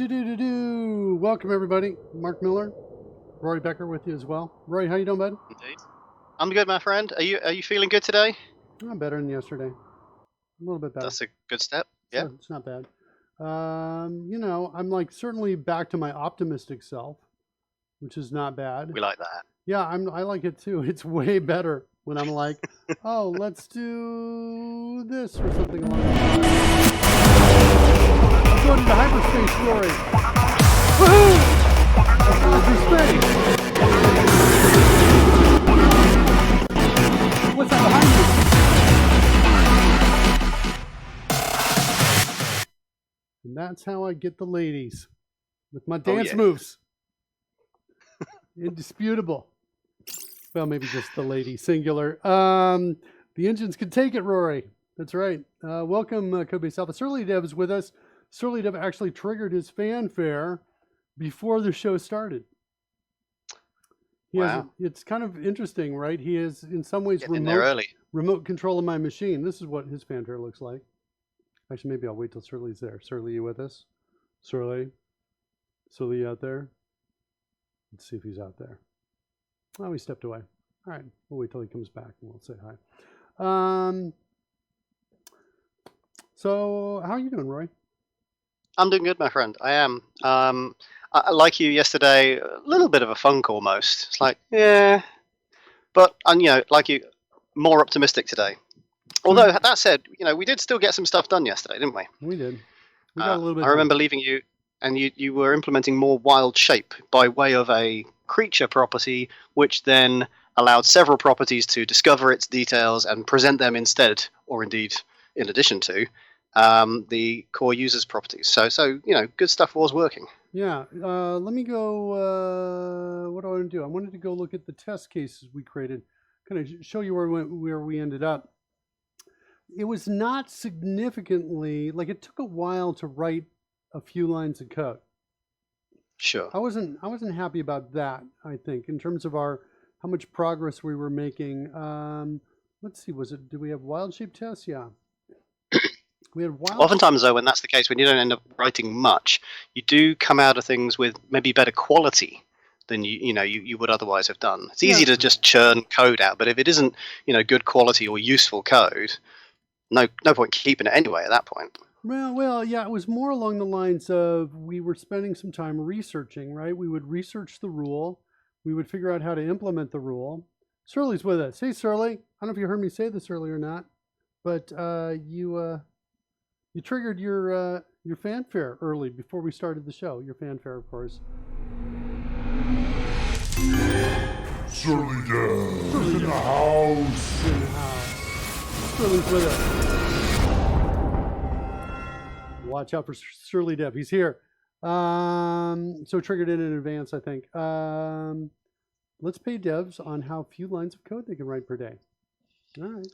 Do. Welcome everybody. Mark Miller, Rory Becker with you as well. Rory, how you doing, bud? Indeed. I'm good, my friend. Are you feeling good today? I'm better than yesterday. A little bit better. That's a good step. Yeah. It's not bad. I'm like certainly back to my optimistic self, which is not bad. We like that. Yeah, I like it too. It's way better when I'm like, oh, let's do this or something along those lines. I'm going into hyperspace, Rory. Woohoo! I'm going through space. What's that behind you? And that's how I get the ladies with my dance moves. Indisputable. Well, maybe just the lady, singular. The engines can take it, Rory. That's right. Welcome, Codebase Alpha. Surly Dev is with us. Surly Dev actually triggered his fanfare before the show started. Wow. It's kind of interesting, right? He is, in some ways, remote control of my machine. This is what his fanfare looks like. Actually, maybe I'll wait till Surly's there. Surly, you with us? Surly? Surly out there? Let's see if he's out there. Oh, he stepped away. All right, we'll wait till he comes back and we'll say hi. So, how are you doing, Roy? I'm doing good, my friend. I am. Like you yesterday, a little bit of a funk almost. It's like, yeah. But, like you, more optimistic today. Although, that said, we did still get some stuff done yesterday, didn't we? We did. We got a little bit. I remember leaving you, and you were implementing more wild shape by way of a creature property, which then allowed several properties to discover its details and present them instead, or indeed in addition to, the core user's properties. So good stuff was working. Yeah. Let me go. What do I want to do? I wanted to go look at the test cases we created, kind of show you where we ended up. It was not significantly, like it took a while to write a few lines of code. Sure. I wasn't happy about that, I think, in terms of how much progress we were making. Let's see, did we have wild shape tests? Yeah. We had wild. Oftentimes, though, when that's the case, when you don't end up writing much, you do come out of things with maybe better quality than you would otherwise have done. It's easy to just churn code out, but if it isn't, good quality or useful code, no point keeping it anyway at that point. Well, yeah, it was more along the lines of we were spending some time researching, right? We would research the rule. We would figure out how to implement the rule. Surly's with us. Hey, Surly. I don't know if you heard me say this earlier or not, but you triggered your fanfare early before we started the show. Your fanfare, of course. Surly Dev in the house. In the house. Surly's with us. Watch out for Surly Dev. He's here. So triggered it in advance, I think. Let's pay devs on how few lines of code they can write per day. All right.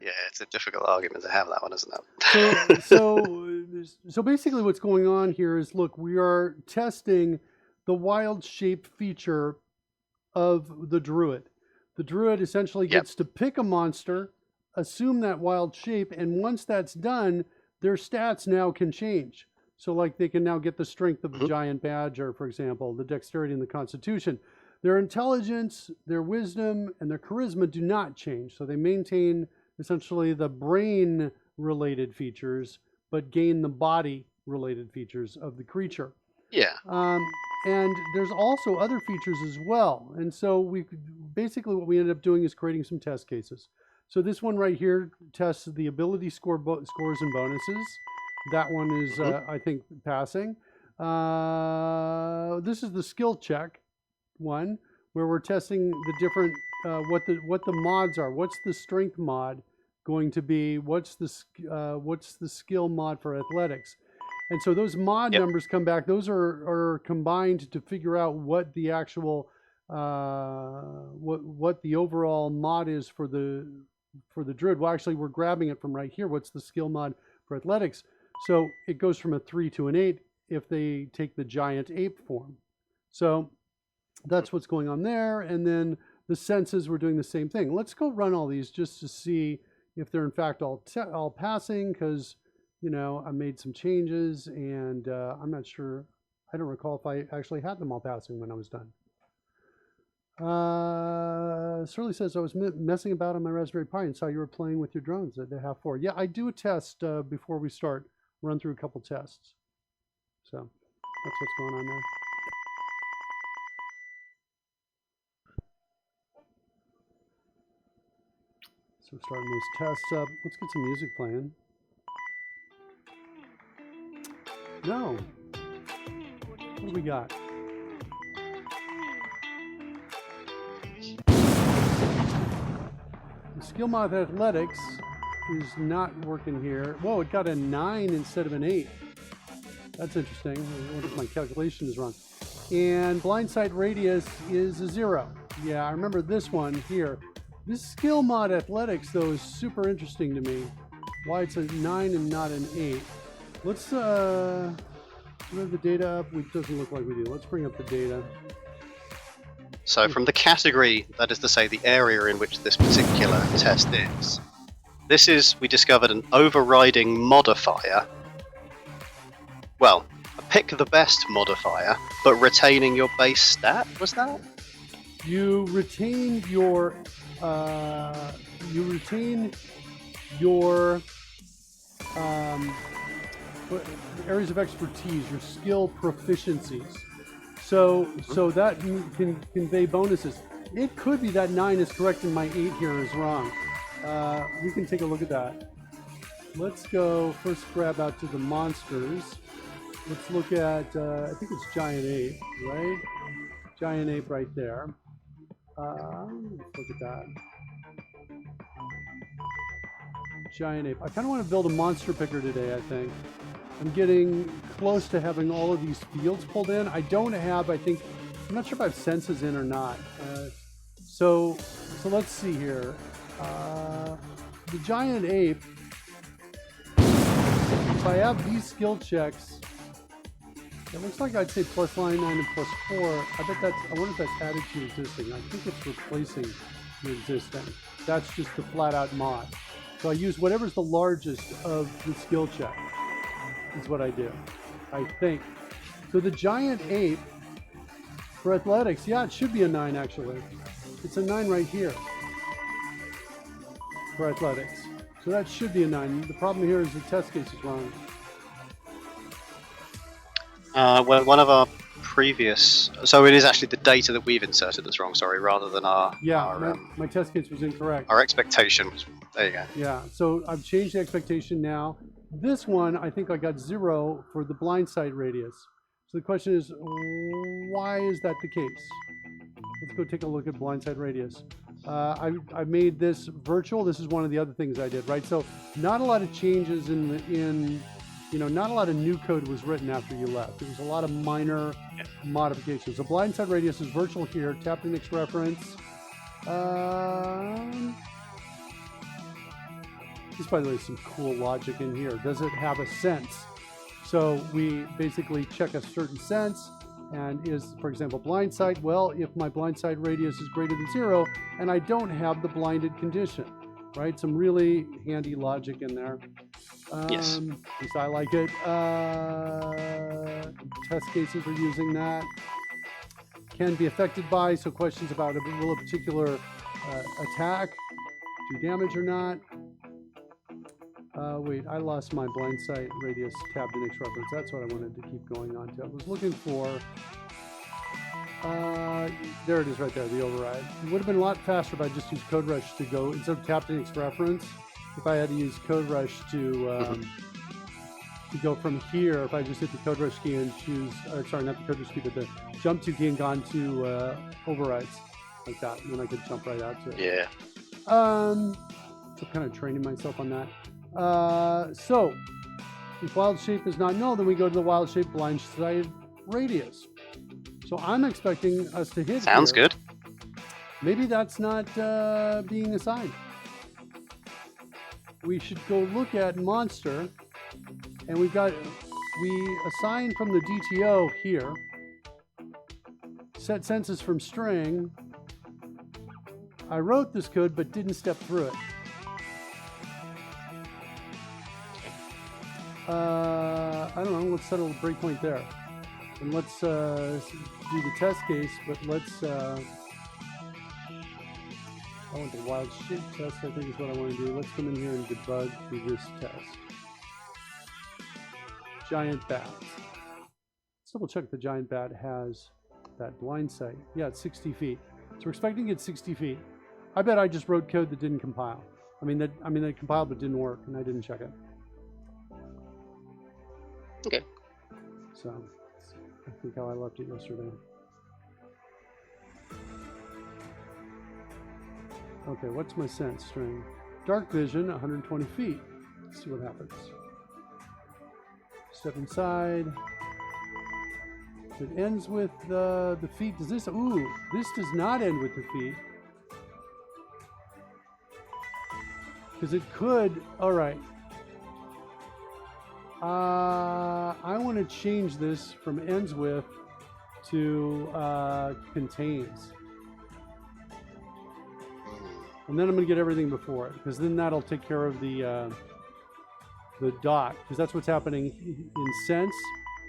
Yeah, it's a difficult argument to have, that one, isn't it? So basically what's going on here is, look, we are testing the wild shape feature of the druid. The druid essentially gets to pick a monster, assume that wild shape, and once that's done, their stats now can change. So like they can now get the strength of the giant badger, for example, the dexterity and the constitution. Their intelligence, their wisdom, and their charisma do not change. So they maintain essentially the brain related features, but gain the body related features of the creature. Yeah. And there's also other features as well. And so basically what we ended up doing is creating some test cases. So this one right here tests the ability scores and bonuses. That one is, I think, passing. This is the skill check one, where we're testing the different, what the mods are. What's the strength mod going to be? What's the skill mod for athletics? And so those mod numbers come back. Those are combined to figure out what the actual, what the overall mod is for the druid. Well, actually, we're grabbing it from right here. What's the skill mod for athletics? So it goes from a 3 to an 8 if they take the giant ape form. So that's what's going on there. And then the senses, we're doing the same thing. Let's go run all these just to see if they're in fact all passing, because I made some changes and I'm not sure I don't recall if I actually had them all passing when I was done. Surly says, I was messing about on my Raspberry Pi and saw you were playing with your drones at the 4:30. Yeah, I do a test before we start. Run through a couple tests. So that's what's going on there. So we're starting those tests up. Let's get some music playing. No. What do we got? The skill mod athletics is not working here. Whoa, it got a 9 instead of an 8. That's interesting. I wonder if my calculation is wrong. And blindside radius is a 0. Yeah, I remember this one here. This skill mod athletics, though, is super interesting to me. Why it's a 9 and not an 8. Let's move the data up. It doesn't look like we do. Let's bring up the data. So from the category, that is to say the area in which this particular test is, this is, we discovered, an overriding modifier. Well, a pick the best modifier, but retaining your base stat, was that? You retain your areas of expertise, your skill proficiencies. So that can convey bonuses. It could be that 9 is correct and my 8 here is wrong. We can take a look at that. Let's go first grab out to the monsters. Let's look at, I think it's Giant Ape, right? Giant Ape right there. Let's look at that. Giant Ape. I kind of want to build a monster picker today, I think. I'm getting close to having all of these fields pulled in. I don't have, I'm not sure if I have senses in or not. So let's see here. The Giant Ape, if I have these skill checks, it looks like I'd say plus 9 and plus 4. I wonder if that's added to existing. I think it's replacing the existing. That's just the flat out mod. So I use whatever's the largest of the skill check. Is what I do, I think. So the Giant Ape for athletics, yeah, it should be a 9 actually. It's a 9 right here for athletics. So that should be a 9. The problem here is the test case is wrong. Well, one of our previous, so it is actually the data that we've inserted that's wrong, sorry, rather than our... Yeah, my test case was incorrect. Our expectation was, there you go. Yeah, so I've changed the expectation now. This one, I think I got 0 for the blindside radius. So the question is, why is that the case? Let's go take a look at blindside radius. I made this virtual. This is one of the other things I did, right? So not a lot of changes not a lot of new code was written after you left. It was a lot of minor modifications. So blindside radius is virtual here. Tap the next reference. This, by the way, is some cool logic in here. Does it have a sense? So we basically check a certain sense, and is, for example, blindside. Well, if my blindside radius is greater than 0, and I don't have the blinded condition, right? Some really handy logic in there. Yes. At least I like it. Test cases are using that. Can be affected by, so questions about will a particular attack do damage or not. Wait, I lost my blindside radius tab to next reference. That's what I wanted to keep going on to. I was looking for, there it is right there, the override. It would have been a lot faster if I just used Code Rush to go, instead of tap to next reference, if I had to use Code Rush to go from here, if I just hit the Code Rush key and choose, or sorry, not the Code Rush key, but the jump to key and gone to overrides, like that, and then I could jump right out to it. Yeah. So kind of training myself on that. So if wild shape is not null, then we go to the wild shape blindside radius. So I'm expecting us to hit. Sounds here. good. Maybe that's not being assigned. We should go look at monster, and we assign from the DTO here. Set senses from string. I wrote this code but didn't step through it. I don't know, let's set a breakpoint there. And let's do the test case, but let's... I want the wild shape test, I think is what I want to do. Let's come in here and debug through this test. Giant bat. Let's double check the giant bat has that blind sight. Yeah, it's 60 feet. So we're expecting it 60 feet. I bet I just wrote code that didn't compile. I mean that compiled but didn't work, and I didn't check it. Okay. So I think how I left it yesterday. Okay, what's my sense string? Dark vision, 120 feet. Let's see what happens. Step inside. It ends with the feet. Does this? Ooh, this does not end with the feet. Because it could. All right. I want to change this from ends with to contains. And then I'm going to get everything before it, because then that'll take care of the dot, because that's what's happening in sense.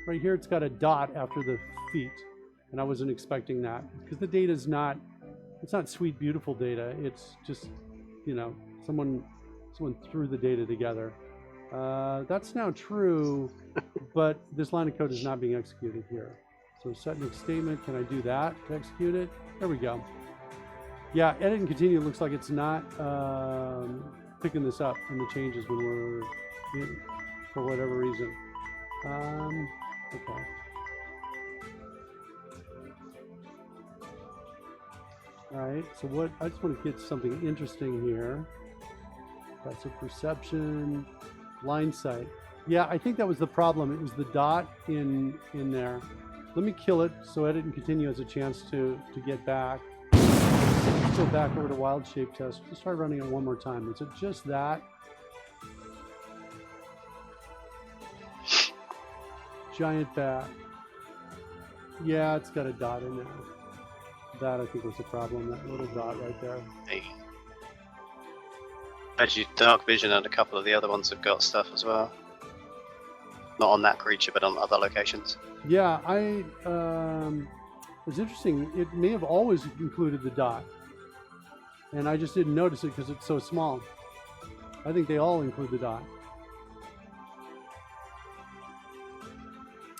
Right here, it's got a dot after the feet, and I wasn't expecting that, because the data is not, it's not sweet, beautiful data. It's just, you know, someone threw the data together. That's now true, but this line of code is not being executed here. So set next statement, can I do that to execute it? There we go. Yeah, edit and continue looks like it's not picking this up in the changes when we're in, for whatever reason. Okay. All right, so what, I just want to get something interesting here. That's a perception, line sight. Yeah, I think that was the problem. It was the dot in there. Let me kill it so edit and continue has a chance to get back. Let's go back over to wild shape test. Let's try running it one more time. Is it just that? Giant bat. Yeah, it's got a dot in there. That I think was the problem, that little dot right there. Hey. Actually, dark vision and a couple of the other ones have got stuff as well. Not on that creature, but on other locations. Yeah, it's interesting. It may have always included the dot, and I just didn't notice it because it's so small. I think they all include the dot.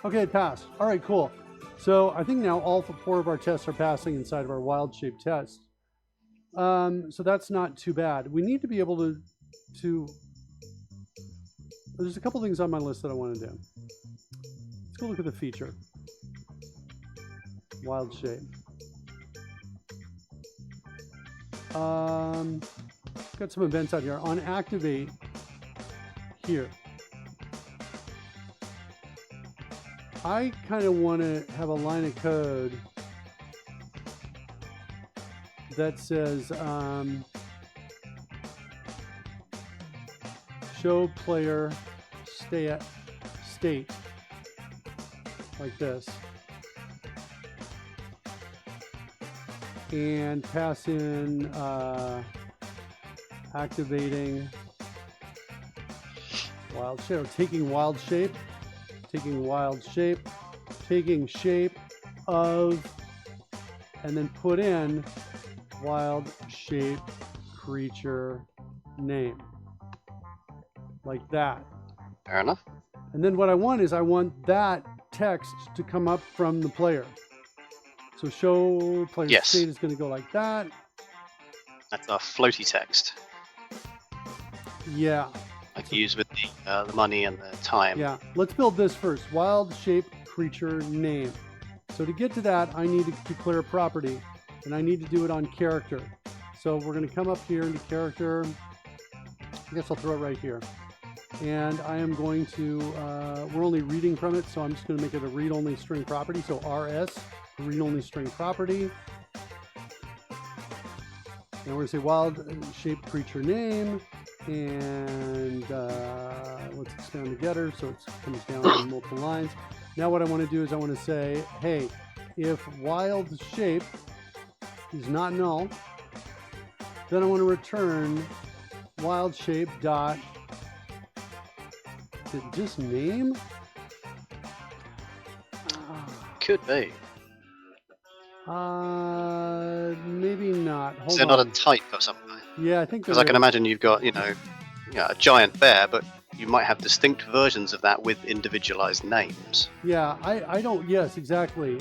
Okay, it passed. All right, cool. So I think now all 4 of our tests are passing inside of our wild shape test. So that's not too bad. We need to be able to there's a couple things on my list that I want to do. Let's go look at the feature. Wild shape. Got some events out here. On activate here. I kind of want to have a line of code that says show player state like this, and pass in activating wild shape, or taking wild shape, taking shape of, and then put in wild shape creature name, like that. Fair enough. And then what I want is I want that text to come up from the player. So show player state is going to go like that. That's our floaty text. Yeah. Like you use with the money and the time. Yeah. Let's build this first. Wild shape creature name. So to get to that, I need to declare a property, and I need to do it on character. So we're going to come up here into character. I guess I'll throw it right here. And I am going to, we're only reading from it, so I'm just going to make it a read-only string property. So RS, read-only string property. And we're going to say wild shape creature name. And let's expand the getter so it comes down on multiple lines. Now what I want to do is I want to say, hey, if wild shape is not null, then I want to return wild shape dot, is it just name? could be. Maybe not. Is Hold there on. not a type or something? Yeah, I think Because there I can is. imagine you've got, a giant bear, but you might have distinct versions of that with individualized names. Yeah, I don't. Yes, exactly.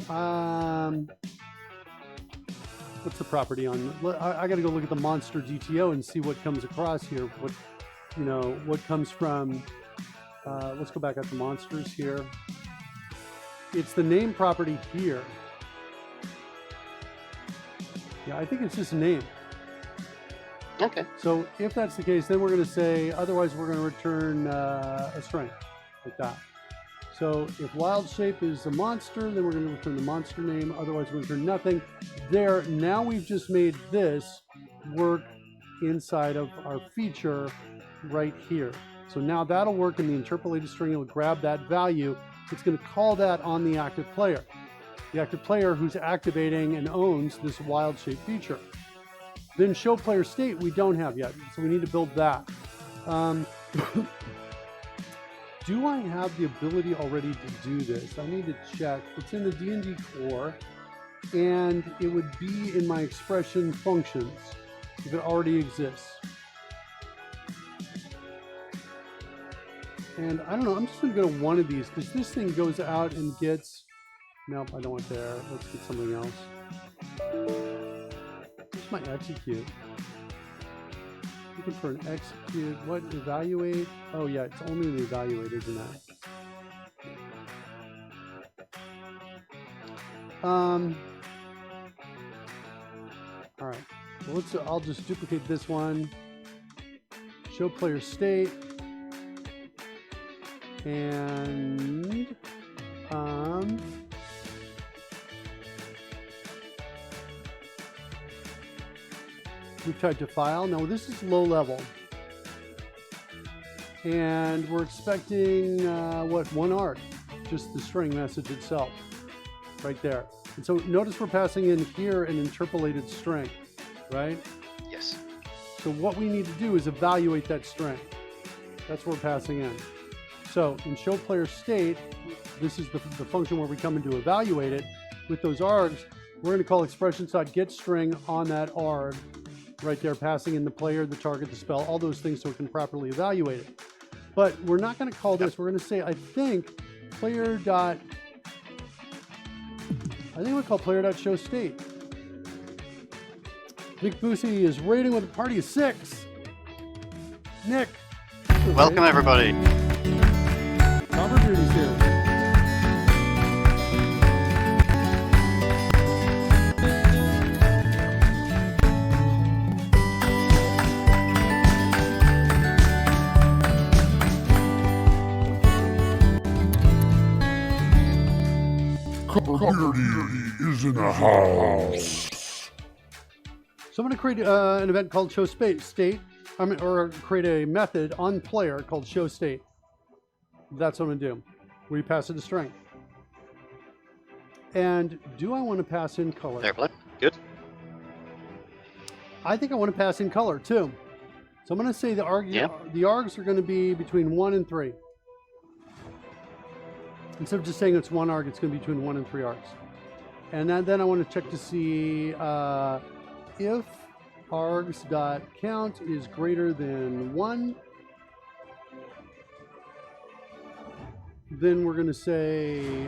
What's the property on? I got to go look at the monster GTO and see what comes across here. What comes from. Let's go back up to monsters here. It's the name property here. Yeah, I think it's just a name. Okay. So if that's the case, then we're going to say, otherwise we're going to return a string like that. So if wild shape is a monster, then we're going to return the monster name. Otherwise we're going to return nothing. There, now we've just made this work inside of our feature right here. So now that'll work in the interpolated string. It'll grab that value. It's going to call that on the active player. The active player who's activating and owns this wild shape feature. Then show player state we don't have yet, so we need to build that. Do I have the ability already to do this? I need to check. It's in the D&D core, and it would be in my expression functions if it already exists. And I don't know, I'm just going to go to one of these because this thing goes out and gets... Nope, I don't want there. Let's get something else. Where's my execute? Looking for an execute. What? Evaluate? Oh yeah, it's only the evaluate, isn't it? All right. Well, I'll just duplicate this one. Show player state. And we've typed a file. Now this is low level. And we're expecting, one arg? Just the string message itself, right there. And so notice we're passing in here an interpolated string, right? Yes. So what we need to do is evaluate that string. That's what we're passing in. So in show player state, this is the function where we come in to evaluate it. With those args, we're going to call expressions.getString on that arg, right there, passing in the player, the target, the spell, all those things so it can properly evaluate it. But we're not going to call this. We're going to say, I think we'll call player.showState. Nick Busey is raiding with a party of 6. Nick. Welcome, everybody. Robert Judy's here. Community is in the house. So I'm going to create an event called showState, or create a method on player called showState. That's what I'm going to do. We pass it a string. And do I want to pass in color? Airplane. Good. I think I want to pass in color too. So I'm going to say the args are going to be between 1 and 3. Instead of just saying it's 1 arg, it's going to be between 1 and 3 args. And then I want to check to see if args.count is greater than 1. Then we're going to say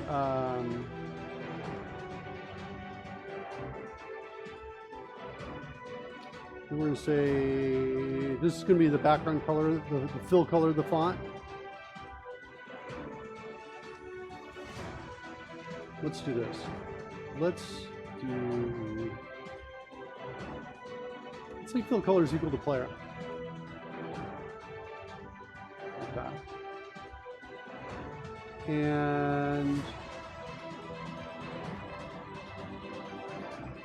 this is going to be the background color, the fill color of the font. Let's do this. Let's say fill color is equal to player. Like that. And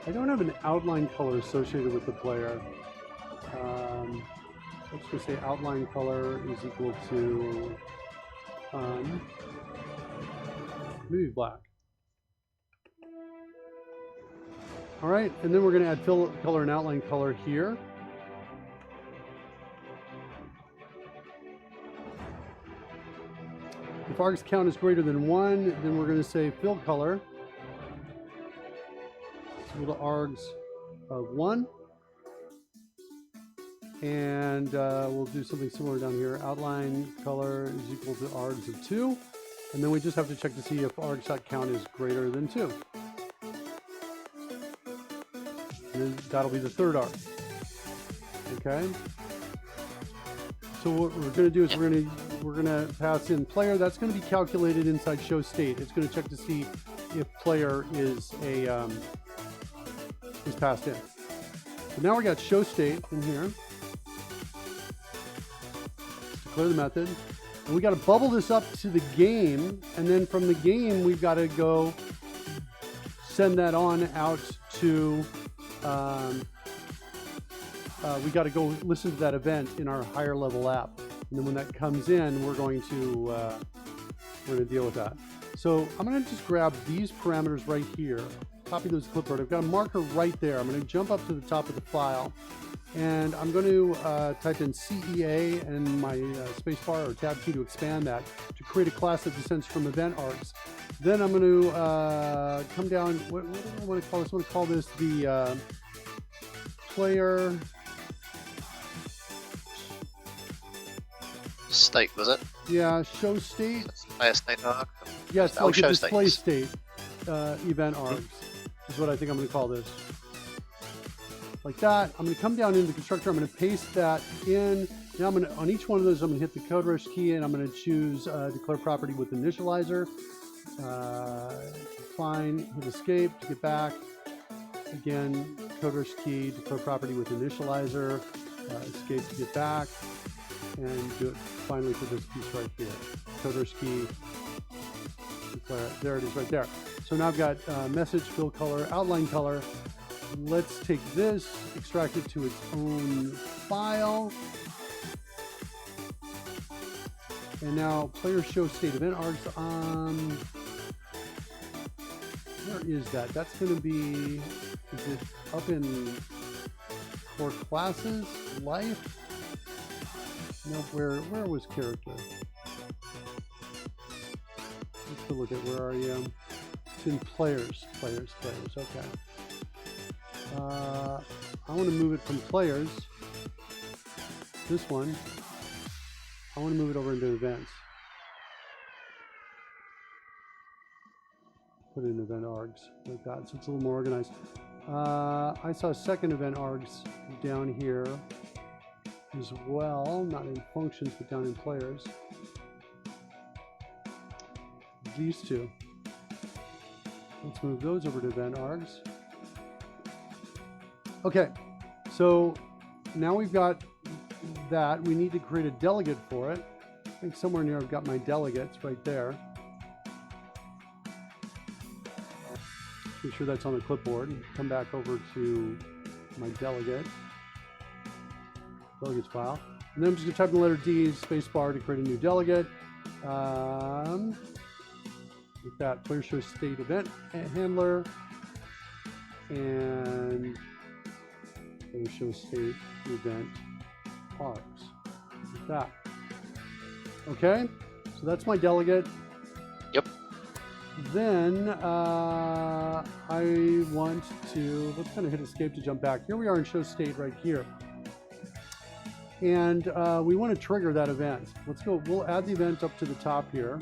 I don't have an outline color associated with the player. Let's just say outline color is equal to maybe black. All right, and then we're going to add fill color and outline color here. If args count is greater than 1, then we're going to say fill color equal to args of 1. And we'll do something similar down here. Outline color is equal to args of 2. And then we just have to check to see if args.count is greater than 2. And then that'll be the third arg. Okay. So what we're going to do is we're going to pass in player. That's going to be calculated inside show state. It's going to check to see if player is passed in. So now we got show state in here. Declare the method. And we got to bubble this up to the game, and then from the game we've got to go send that on out to. We got to go listen to that event in our higher level app, and then when that comes in, we're going to deal with that. So I'm going to just grab these parameters right here, copy those to clipboard. I've got a marker right there. I'm going to jump up to the top of the file, and I'm going to type in CEA and my spacebar or tab key to expand that to create a class that descends from event args. Then I'm going to come down. What do I want to call this? I want to call this the player state, was it? Yeah, show state. Player state arg. Yeah, it's like a display states. state event args is what I think I'm going to call this. Like that. I'm going to come down into the constructor. I'm going to paste that in. Now I'm going to, on each one of those, I'm going to hit the code rush key, and I'm going to choose declare property with initializer. Define, hit escape to get back. Again, code rush key, declare property with initializer. Escape to get back. And do it finally for this piece right here. Code rush key. Declare, there it is right there. So now I've got message, fill color, outline color. Let's take this, extract it to its own file. And now player show state event args. Where is that? That's going to be, is it up in core classes, life? No, where was character? Let's go look at where are you? It's in players, okay. I want to move it from players, this one, I want to move it over into events. Put it in event args like that, so it's a little more organized. I saw second event args down here as well, not in functions, but down in players. These two. Let's move those over to event args. Okay, so now we've got that. We need to create a delegate for it. I think somewhere near I've got my delegates right there. Make sure that's on the clipboard. Come back over to my delegates file. And then I'm just going to type in the letter D, spacebar to create a new delegate. With that player show state event handler and player show state event args. Like that. Okay, so that's my delegate. Yep. Then I want to, let's kind of hit escape to jump back. Here we are in show state right here. And we want to trigger that event. Let's go, we'll add the event up to the top here.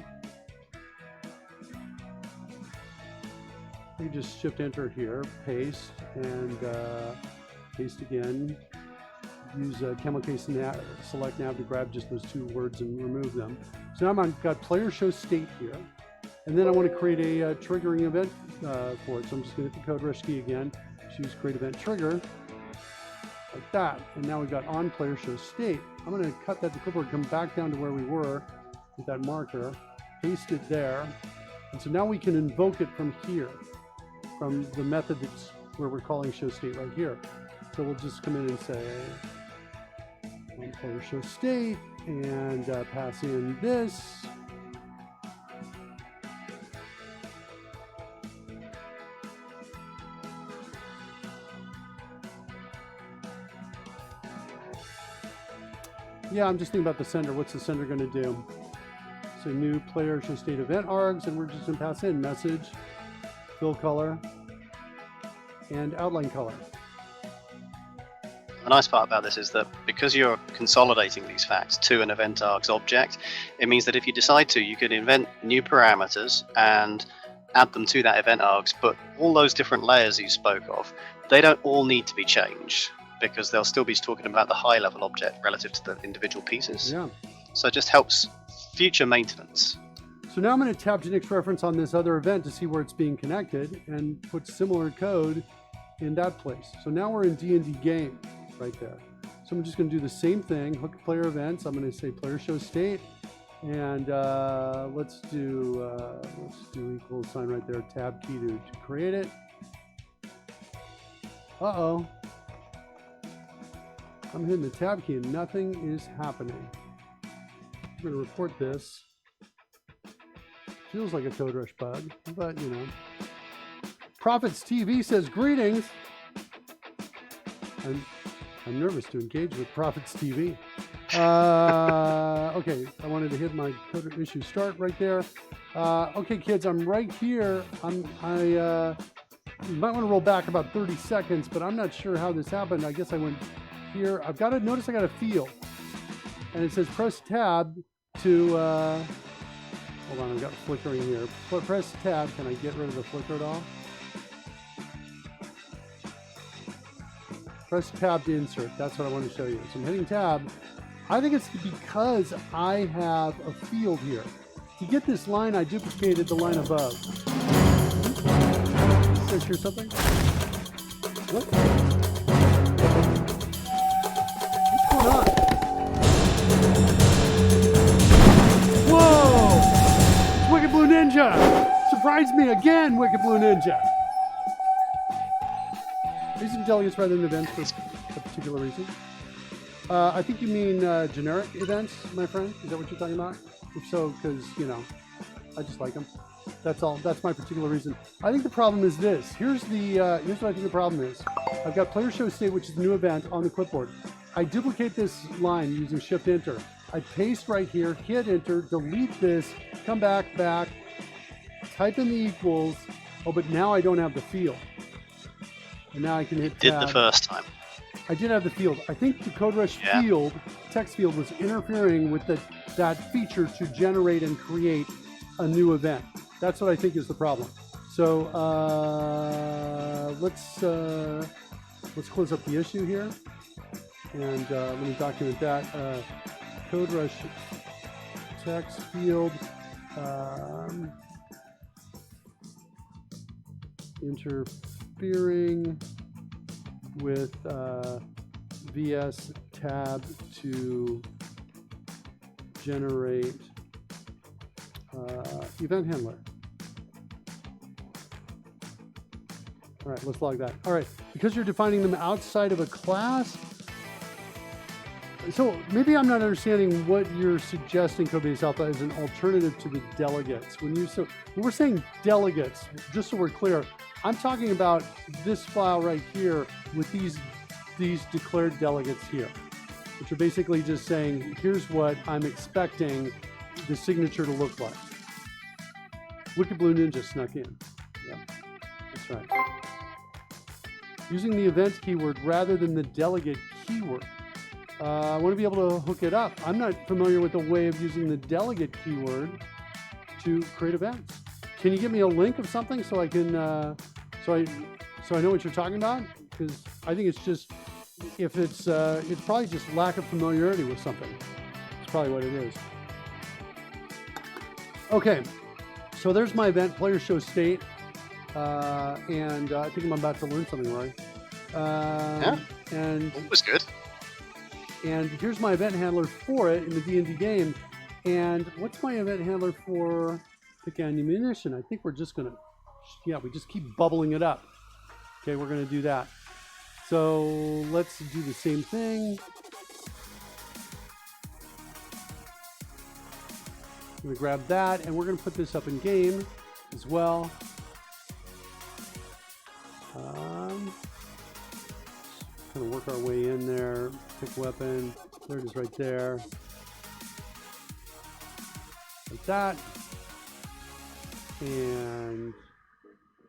You just shift enter here, paste, and paste again. Use camel case select nav to grab just those two words and remove them. So now I've got player show state here. And then I want to create a triggering event for it. So I'm just going to hit the code rush key again, choose create event trigger, like that. And now we've got on player show state. I'm going to cut that to clipboard, come back down to where we were with that marker, paste it there. And so now we can invoke it from here, from the method that's where we're calling show state right here. So we'll just come in and say on player show state and pass in this. Yeah, I'm just thinking about the sender. What's the sender going to do? So new player show state event args, and we're just going to pass in message, fill color, and outline color. The nice part about this is that because you're consolidating these facts to an event args object, it means that if you decide to, you can invent new parameters and add them to that event args, but all those different layers you spoke of, they don't all need to be changed because they'll still be talking about the high level object relative to the individual pieces. Yeah. So it just helps future maintenance. So now I'm going to tap Genix reference on this other event to see where it's being connected and put similar code in that place. So now we're in D&D game right there. So I'm just going to do the same thing, hook player events. I'm going to say player show state, and let's do equal sign right there, tab key to create it. Uh-oh. I'm hitting the tab key and nothing is happening. I'm going to report this. Feels like a Code Rush bug, but you know. Profits TV says greetings. I'm nervous to engage with Profits TV. Okay, I wanted to hit my code issue start right there. Okay, kids, I'm right here. You might want to roll back about 30 seconds, but I'm not sure how this happened. I guess I went here. Notice I got a field, and it says press tab to. Hold on, I've got flickering here. Press tab. Can I get rid of the flicker at all? Press tab to insert. That's what I want to show you. So I'm hitting tab. I think it's because I have a field here. To get this line, I duplicated the line above. Did I hear something? What? What's going on? Whoa! It's Wicked Blue Ninja! Surprise me again, Wicked Blue Ninja! Using delegates rather than events for a particular reason. I think you mean generic events, my friend. Is that what you're talking about? If so, because, you know, I just like them. That's all. That's my particular reason. I think the problem is this. Here's what I think the problem is. I've got player show state, which is the new event, on the clipboard. I duplicate this line using Shift Enter. I paste right here, hit Enter, delete this, come back, type in the equals. Oh, but now I don't have the field. And now I can hit tab. Did the first time. I did have the field. I think the Code Rush field, text field, was interfering with that feature to generate and create a new event. That's what I think is the problem. So let's close up the issue here, and let me document that. Code Rush text field interfering with VS tab to generate event handler. All right, let's log that. All right, because you're defining them outside of a class, so maybe I'm not understanding what you're suggesting, Codebase Alpha, as an alternative to the delegates. When we're saying delegates, just so we're clear, I'm talking about this file right here with these declared delegates here, which are basically just saying, here's what I'm expecting the signature to look like. Wicked Blue Ninja snuck in. Yeah, that's right. Using the event keyword rather than the delegate keyword. I want to be able to hook it up. I'm not familiar with the way of using the delegate keyword to create events. Can you give me a link of something so I can, so I know what you're talking about? Because I think it's just, it's probably just lack of familiarity with something. It's probably what it is. Okay, so there's my event, player show state, and I think I'm about to learn something, Roy. Yeah, and it was good. And here's my event handler for it in the D&D game. And what's my event handler for pick ammunition? I think we're just gonna, we just keep bubbling it up. Okay, we're gonna do that. So let's do the same thing. I'm gonna grab that, and we're gonna put this up in game as well. Kind of work our way in there. Pick weapon. There it is, right there. Like that. And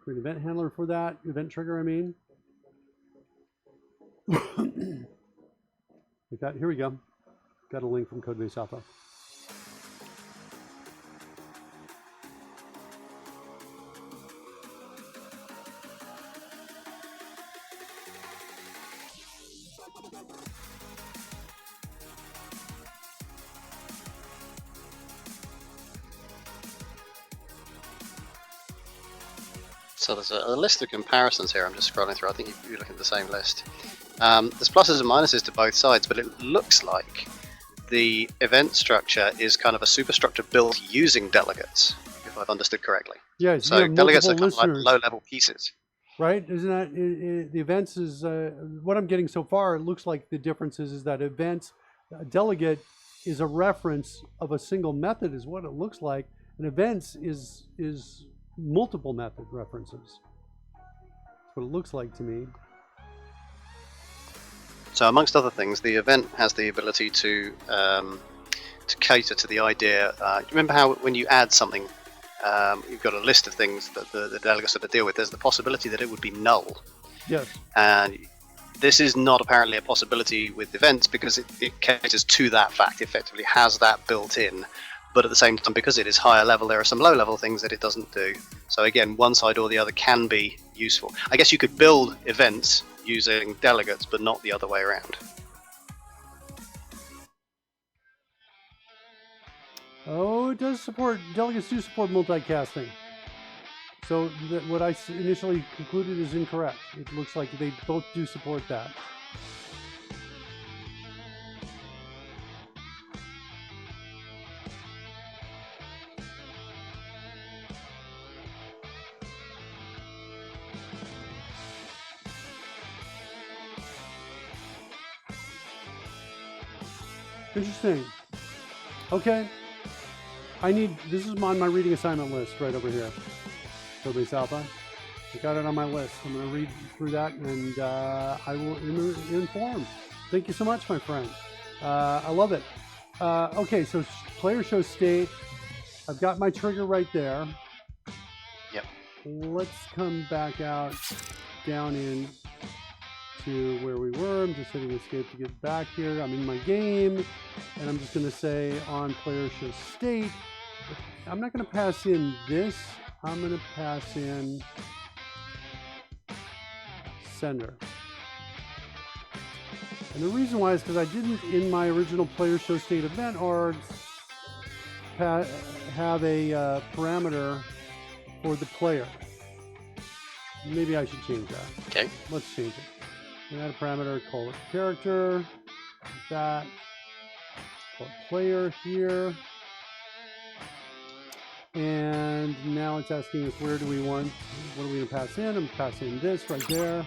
create an event handler for that. Event trigger, I mean. Like that. Here we go. Got a link from Codebase Alpha. So there's a list of comparisons here. I'm just scrolling through. I think you're looking at the same list. There's pluses and minuses to both sides, but it looks like the event structure is kind of a superstructure built using delegates, if I've understood correctly. Yeah, So delegates are kind of like low-level pieces. Right? Isn't that the events is what I'm getting so far? It looks like the difference is that events, a delegate is a reference of a single method, is what it looks like, and events is multiple method references. That's what it looks like to me. So amongst other things, the event has the ability to cater to the idea. Remember how when you add something, you've got a list of things that the delegates have to deal with. There's the possibility that it would be null. Yes. And this is not apparently a possibility with events because it caters to that fact, effectively has that built in. But at the same time, because it is higher level, there are some low-level things that it doesn't do. So again, one side or the other can be useful. I guess you could build events using delegates, but not the other way around. Oh, it does support, delegates do support multicasting. So what I initially concluded is incorrect. It looks like they both do support that. Interesting. Okay. This is on my reading assignment list right over here. Codebase Alpha. I got it on my list. I'm going to read through that and I will inform. Thank you so much, my friend. I love it. Okay, so player show state. I've got my trigger right there. Yep. Let's come back out down in to where we were. I'm just hitting escape to get back here. I'm in my game, and I'm just going to say on player show state. I'm not going to pass in this. I'm going to pass in sender. And the reason why is because I didn't, in my original player show state event org, have a parameter for the player. Maybe I should change that. Okay. Let's change it. And add a parameter, call it character, like that, call it player here. And now it's asking us where do we want, what are we going to pass in? I'm passing this right there.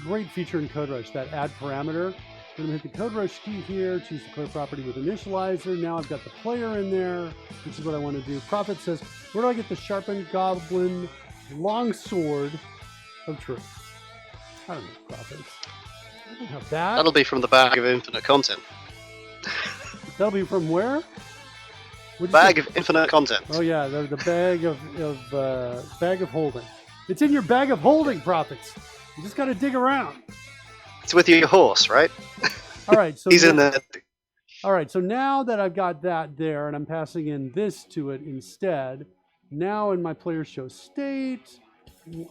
Great feature in CodeRush, that add parameter. I'm going to hit the CodeRush key here, choose the player property with initializer. Now I've got the player in there, which is what I want to do. Prophet says, where do I get the sharpened goblin longsword of truth? I don't know, Prophets. I don't have that. That'll be from the bag of infinite content. That'll be from where? Bag of infinite content. Oh yeah, the bag of holding. It's in your bag of holding, Prophets. You just got to dig around. It's with your horse, right? All right, so he's in there. All right, so now that I've got that there, and I'm passing in this to it instead. Now in my player show state,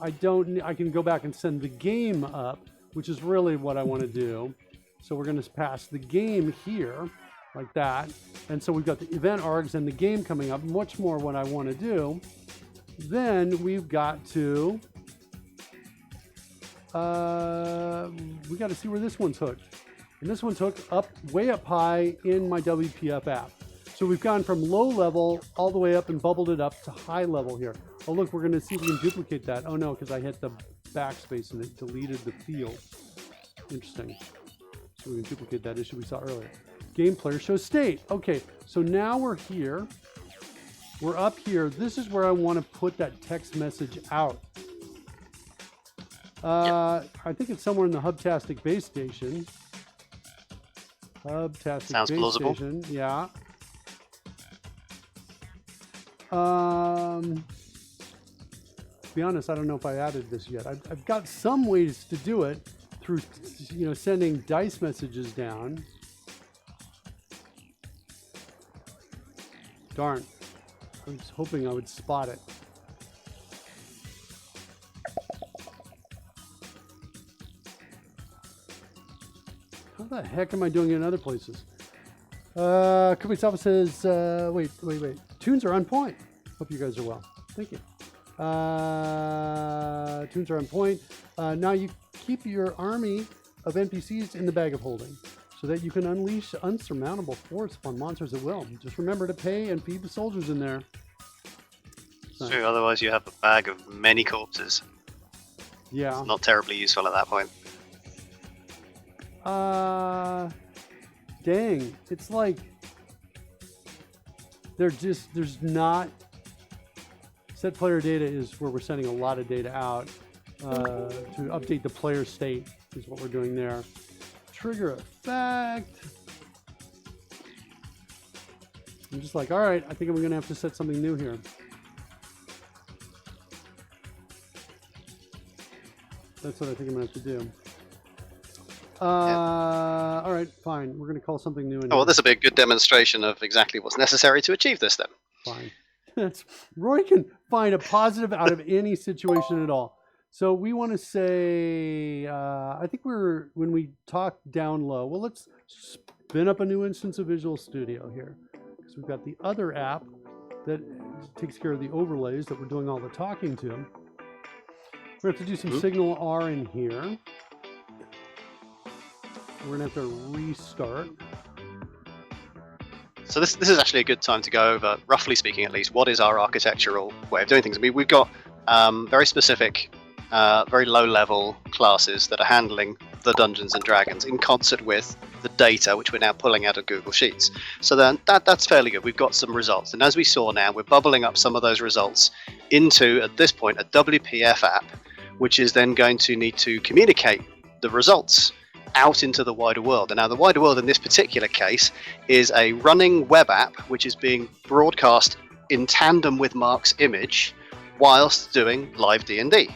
I can go back and send the game up, which is really what I want to do. So we're going to pass the game here, like that. And so we've got the event args and the game coming up, much more what I want to do. Then we've got to, we got to see where this one's hooked. And this one's hooked up, way up high in my WPF app. So we've gone from low level all the way up and bubbled it up to high level here. Oh, look, we're going to see if we can duplicate that. Oh, no, because I hit the backspace and it deleted the field. Interesting. So we can duplicate that issue we saw earlier. Game player show state. Okay, so now we're here. We're up here. This is where I want to put that text message out. I think it's somewhere in the Hubtastic base station. Hubtastic Sounds base plausible. station. Yeah. To be honest, I don't know if I added this yet. I've got some ways to do it. through, sending dice messages down. Darn. I was hoping I would spot it. How the heck am I doing it in other places? Kubrick's Alpha says, wait. Tunes are on point. Hope you guys are well. Thank you. Tunes are on point. Now you keep your army of NPCs in the bag of holding so that you can unleash unsurmountable force upon monsters at will. Just remember to pay and feed the soldiers in there. It's true, otherwise you have a bag of many corpses. Yeah. It's not terribly useful at that point. Dang. It's like there's not set player data is where we're sending a lot of data out to update the player state is what we're doing there. Trigger effect. I'm just like, all right, I think I'm gonna have to set something new here. That's what I think I'm gonna have to do. All right, fine. We're gonna call something new. Well, this will be a good demonstration of exactly what's necessary to achieve this then. Fine. Roy can find a positive out of any situation at all. So we want to say, I think when we talk down low, well, let's spin up a new instance of Visual Studio here. Because we've got the other app that takes care of the overlays that we're doing all the talking to. We have to do some Signal R in here. We're going to have to restart. So this is actually a good time to go over, roughly speaking at least, what is our architectural way of doing things. I mean, we've got very specific, very low-level classes that are handling the Dungeons and Dragons in concert with the data, which we're now pulling out of Google Sheets. So then that's fairly good. We've got some results. And as we saw now, we're bubbling up some of those results into, at this point, a WPF app, which is then going to need to communicate the results out into the wider world. And now the wider world in this particular case is a running web app which is being broadcast in tandem with Mark's image whilst doing live D&D.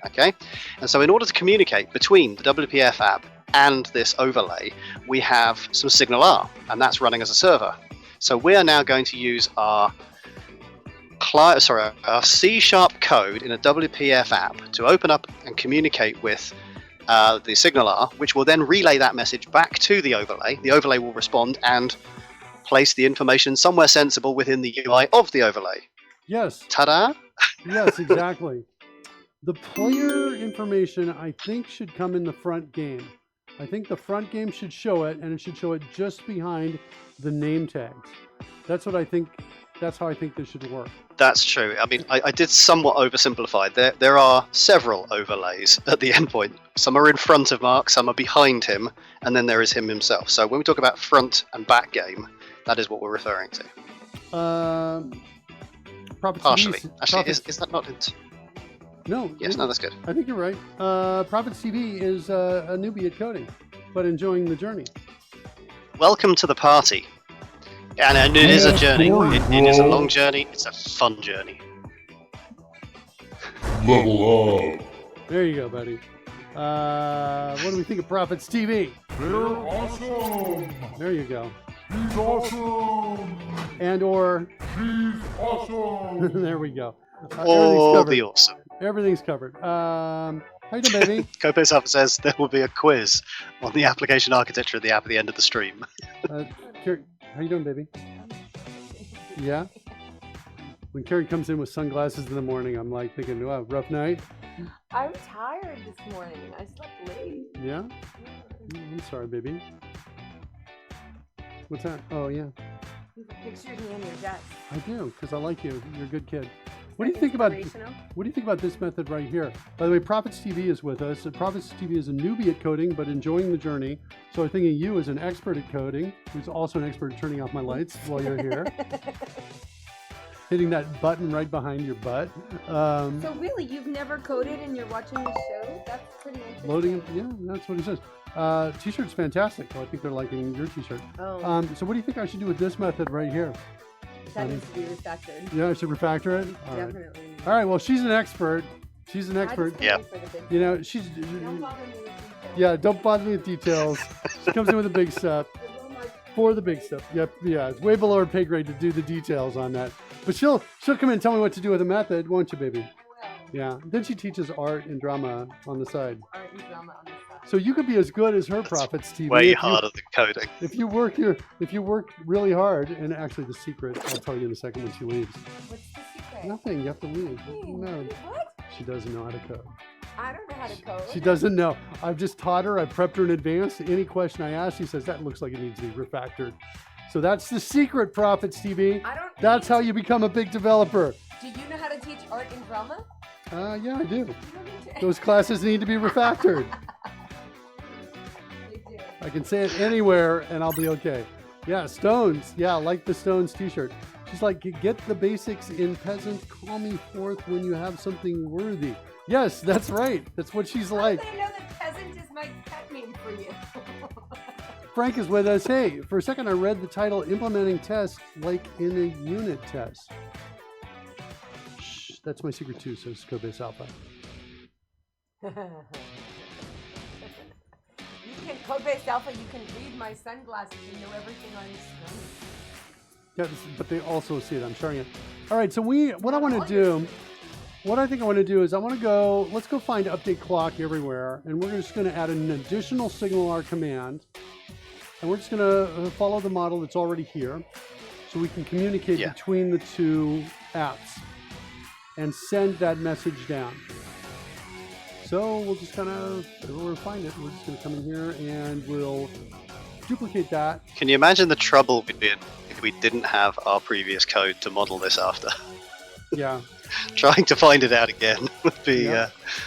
Okay? And so in order to communicate between the WPF app and this overlay, we have some Signal R, and that's running as a server. So we are now going to use our C# code in a WPF app to open up and communicate with the Signal R, which will then relay that message back to the overlay. The overlay will respond and place the information somewhere sensible within the UI of the overlay. Yes. Ta-da! Yes, exactly. The player information, I think, should come in the front game. I think the front game should show it, and it should show it just behind the name tags. That's what I think. That's how I think this should work. That's true. I mean, I did somewhat oversimplify. There are several overlays at the endpoint. Some are in front of Mark, some are behind him, and then there is him himself. So when we talk about front and back game, that is what we're referring to. Partially. Actually, is that not it? No. Yes, no, that's good. I think you're right. Prophets TV is a newbie at coding, but enjoying the journey. Welcome to the party. And it is a journey. It is a long journey. It's a fun journey. Level up. There you go, buddy. What do we think of Prophets TV? They're awesome. There you go. He's awesome. And or She's awesome. there we go. Oh, the awesome. Everything's covered. How you doing, baby? Kopes Alpha says there will be a quiz on the application architecture of the app at the end of the stream. Carrie, how you doing, baby? Yeah? When Carrie comes in with sunglasses in the morning, I'm like thinking, wow, rough night? I'm tired this morning. I slept late. Yeah? I'm sorry, baby. What's that? Oh, yeah. You have pictures of me on your desk. I do, because I like you. You're a good kid. What do you think about this method right here? By the way, Prophets TV is with us. Prophets TV is a newbie at coding, but enjoying the journey. So I'm thinking you as an expert at coding, who's also an expert at turning off my lights while you're here. Hitting that button right behind your butt. So really, you've never coded and you're watching the show? That's pretty interesting. Loading, yeah, that's what he says. T-shirt's fantastic. Oh, I think they're liking your T-shirt. Oh. So what do you think I should do with this method right here? That needs to be refactored. Yeah, I should refactor it? All right. Definitely. All right, well, she's an expert. She's an expert. Yeah. You know, she's... Don't bother me with Yeah, don't bother me with details. She comes in with a big step. For the big stuff. Yep, yeah. It's way below her pay grade to do the details on that. But she'll come in and tell me what to do with the method, won't you, baby? Yeah. Then she teaches art and drama on the side. Art and drama on the side. So you could be as good as her Prophets TV. Way harder than coding. If you work really hard, and actually the secret, I'll tell you in a second when she leaves. What's the secret? Nothing, you have to leave. No, What? she doesn't know how to code. I don't know how to code. She doesn't know. I've just taught her, I've prepped her in advance. Any question I ask, she says, that looks like it needs to be refactored. So that's the secret, Prophets TV. That's how you become a big developer. Do you know how to teach art and drama? Yeah, I do. Those classes need to be refactored. I can say it anywhere and I'll be okay. Yeah, Stones. Yeah, I like the Stones t-shirt. She's like, get the basics in peasant, call me forth when you have something worthy. Yes, that's right. That's what she's like. I know that peasant is my pet name for you. Frank is with us. Hey, for a second I read the title, Implementing Tests like in a Unit Test. Shh, that's my secret too, so it's Codebase Alpha. You can Codebase Alpha, you can read my sunglasses, you know everything on your screen. Yeah, but they also see it. I'm sharing it. All right, so what I want to do, what I think I want to do is let's go find update clock everywhere, and we're just going to add an additional SignalR command, and we're just going to follow the model that's already here, so we can communicate between the two apps and send that message down. So we'll just kind of, we'll find it. We're just going to come in here and we'll duplicate that. Can you imagine the trouble we'd be in if we didn't have our previous code to model this after? Yeah. Trying to find it out again would be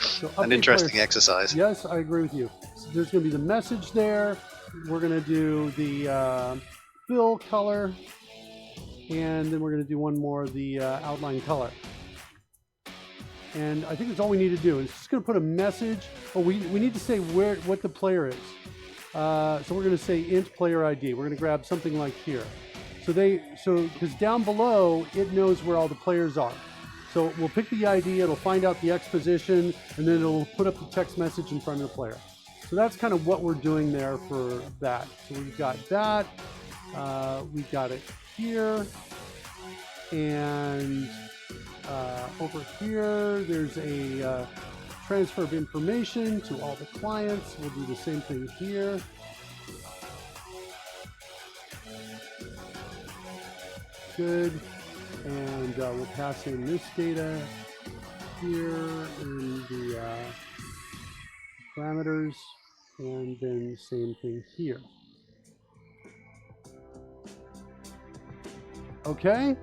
So an interesting exercise. Yes, I agree with you. So there's going to be the message there. We're going to do the fill color. And then we're going to do one more, the outline color. And I think that's all we need to do. It's just going to put a message. Oh, we need to say what the player is. So we're going to say int player ID. We're going to grab something like here. So because down below, it knows where all the players are. So we'll pick the ID, it'll find out the X position, and then it'll put up the text message in front of the player. So that's kind of what we're doing there for that. So we've got that. We've got it here. And over here, there's a transfer of information to all the clients. We'll do the same thing here. Good. And we'll pass in this data here in the parameters, and then same thing here. Okay,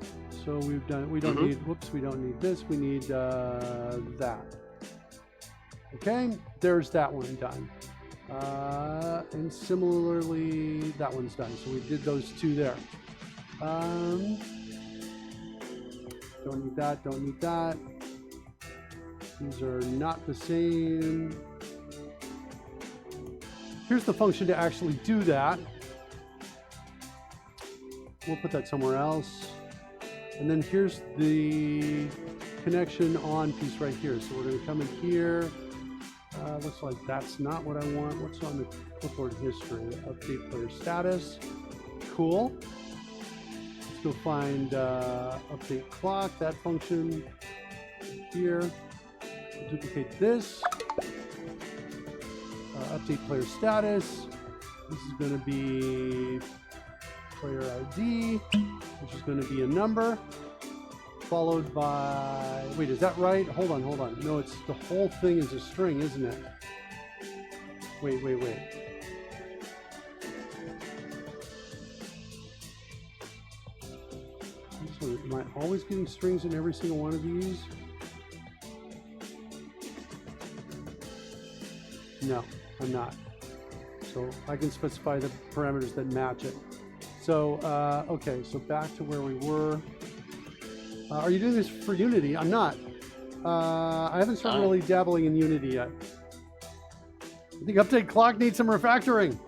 so we've done, we don't need, whoops, we don't need this, we need that. Okay, there's that one done. And similarly, that one's done. So we did those two there. Don't need that, don't need that. These are not the same. Here's the function to actually do that. We'll put that somewhere else. And then here's the connection on piece right here. So we're going to come in here. Looks like that's not what I want. What's on the clipboard history? Update player status. Cool. Let's go find update clock, that function here. We'll duplicate this. Update player status. This is going to be player ID, which is going to be a number, followed by, wait, is that right? Hold on. No, it's the whole thing is a string, isn't it? Wait. Am I always getting strings in every single one of these? No, I'm not. So I can specify the parameters that match it. So, okay, so back to where we were. Are you doing this for Unity? I'm not. I haven't started really dabbling in Unity yet. I think update clock needs some refactoring.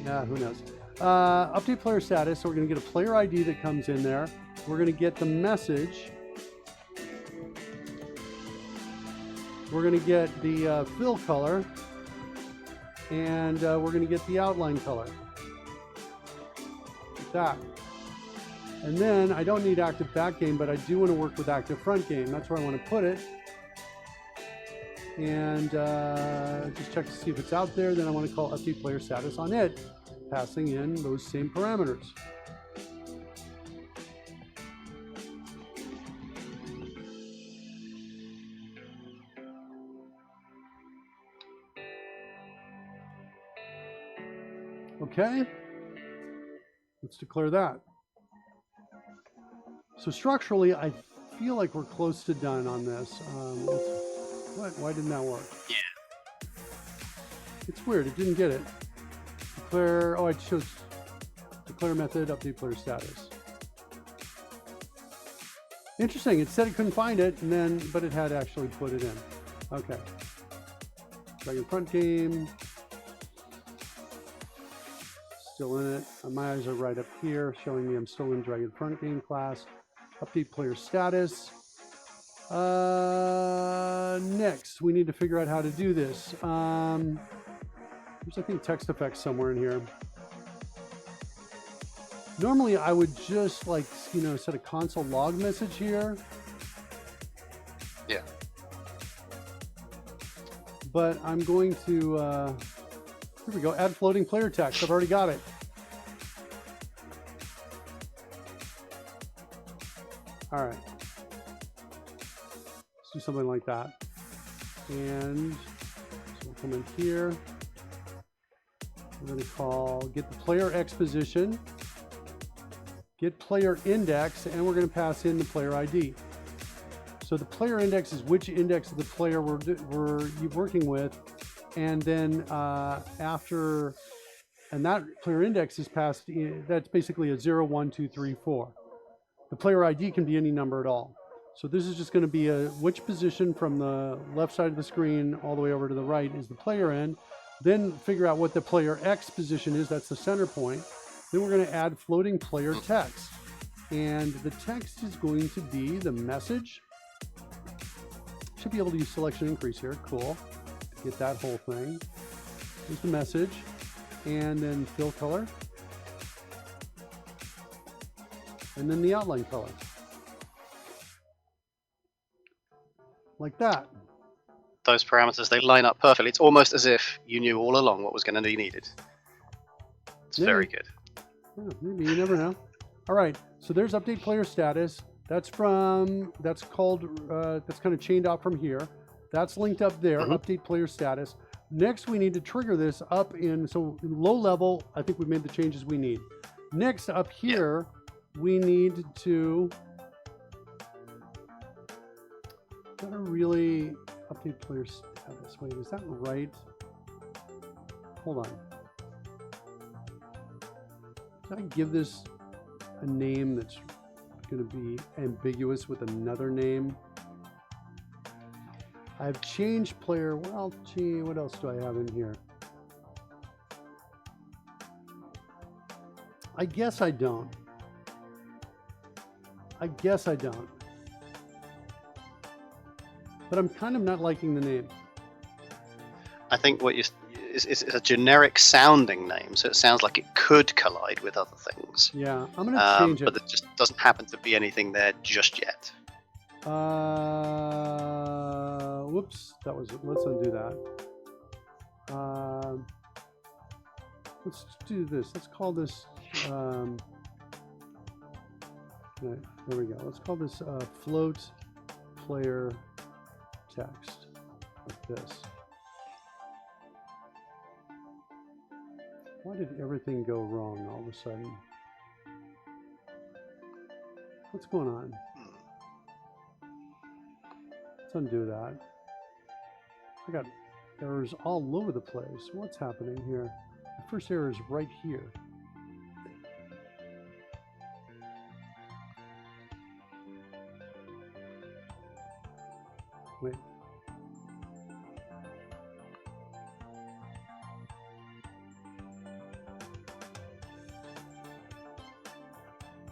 Yeah, who knows? Update player status, so we're going to get a player ID that comes in there. We're going to get the message. we're going to get the fill color, and we're going to get the outline color. Like that. And then I don't need active back game, but I do want to work with active front game. That's where I want to put it. And just check to see if it's out there. Then I want to call update player status on it, passing in those same parameters. Okay, let's declare that. So structurally, I feel like we're close to done on this. What? Why didn't that work? Yeah. It's weird. It didn't get it. Declare. Oh, I chose declare method, update player status. Interesting. It said it couldn't find it, and then but it had actually put it in. Okay. Dragon front game. Still in it. My eyes are right up here, showing me I'm still in Dragon Front Game class. Update player status. Next, we need to figure out how to do this. There's, I think, text effects somewhere in here. Normally, I would just, like, you know, set a console log message here. Yeah. But I'm going to... here we go. Add floating player text. I've already got it. All right. Let's do something like that. And so we'll come in here. We're going to call get the player X position, get player index, and we're going to pass in the player ID. So the player index is which index of the player we're working with. And then after, and that player index is passed, that's basically a 0, 1, 2, 3, 4. The player ID can be any number at all. So this is just going to be a which position from the left side of the screen all the way over to the right is the player in. Then figure out what the player X position is, that's the center point. Then we're going to add floating player text. And the text is going to be the message. Should be able to use selection increase here, cool. Get that whole thing. Here's the message, and then fill color, and then the outline color, like that. Those parameters, they line up perfectly. It's almost as if you knew all along what was going to be needed. It's very good. Yeah, maybe, you never know. All right, so there's update player status. That's from, that's called, that's kind of chained out from here. That's linked up there, update player status. Next, we need to trigger this up in, so low level, I think we made the changes we need. Next, up here, we need to, gotta really update player status. Wait, is that right? Hold on. Did I give this a name that's gonna be ambiguous with another name? I've changed player, well, gee, what else do I have in here? I guess I don't. I guess I don't. But I'm kind of not liking the name. I think what it's a generic sounding name, so it sounds like it could collide with other things. Yeah, I'm going to change it. But there just doesn't happen to be anything there just yet. Whoops, that was it. Let's undo that. Let's do this. Let's call this, right, there we go. Let's call this float player text, like this. Why did everything go wrong all of a sudden? What's going on? Let's undo that. I got errors all over the place. What's happening here? The first error is right here. Wait.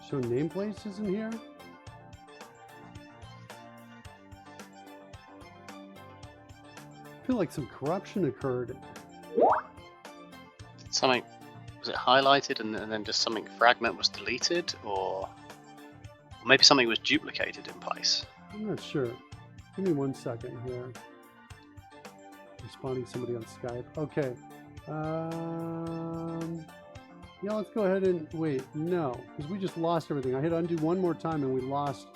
So nameplates isn't here? feel like some corruption occurred. Something, was it highlighted and then just something fragment was deleted, or maybe something was duplicated in place? I'm not sure. Give me 1 second here. Responding to somebody on Skype. Okay. Yeah, let's go ahead and wait. No, because we just lost everything. I hit undo one more time and we lost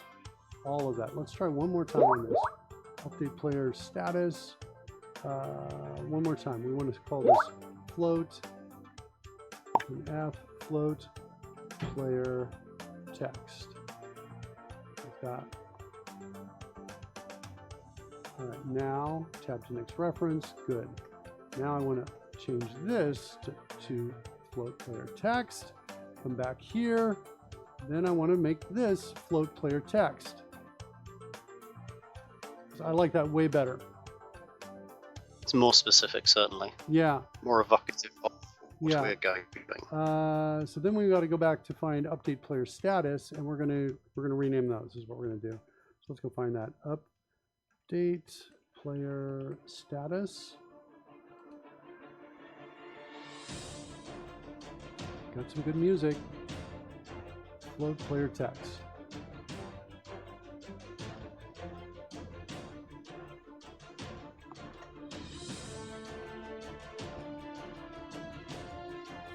all of that. Let's try one more time on this. Update player status. One more time. We want to call this float. F float player text. Like that. All right, now tab to next reference. Good. Now I want to change this to float player text. Come back here. Then I want to make this float player text. So I like that way better. It's more specific, certainly. Yeah. More evocative of what Yeah. we're going. So then we got to go back to find update player status, and we're gonna rename those. Is what we're gonna do. So let's go find that. Update player status. Got some good music. Float player text.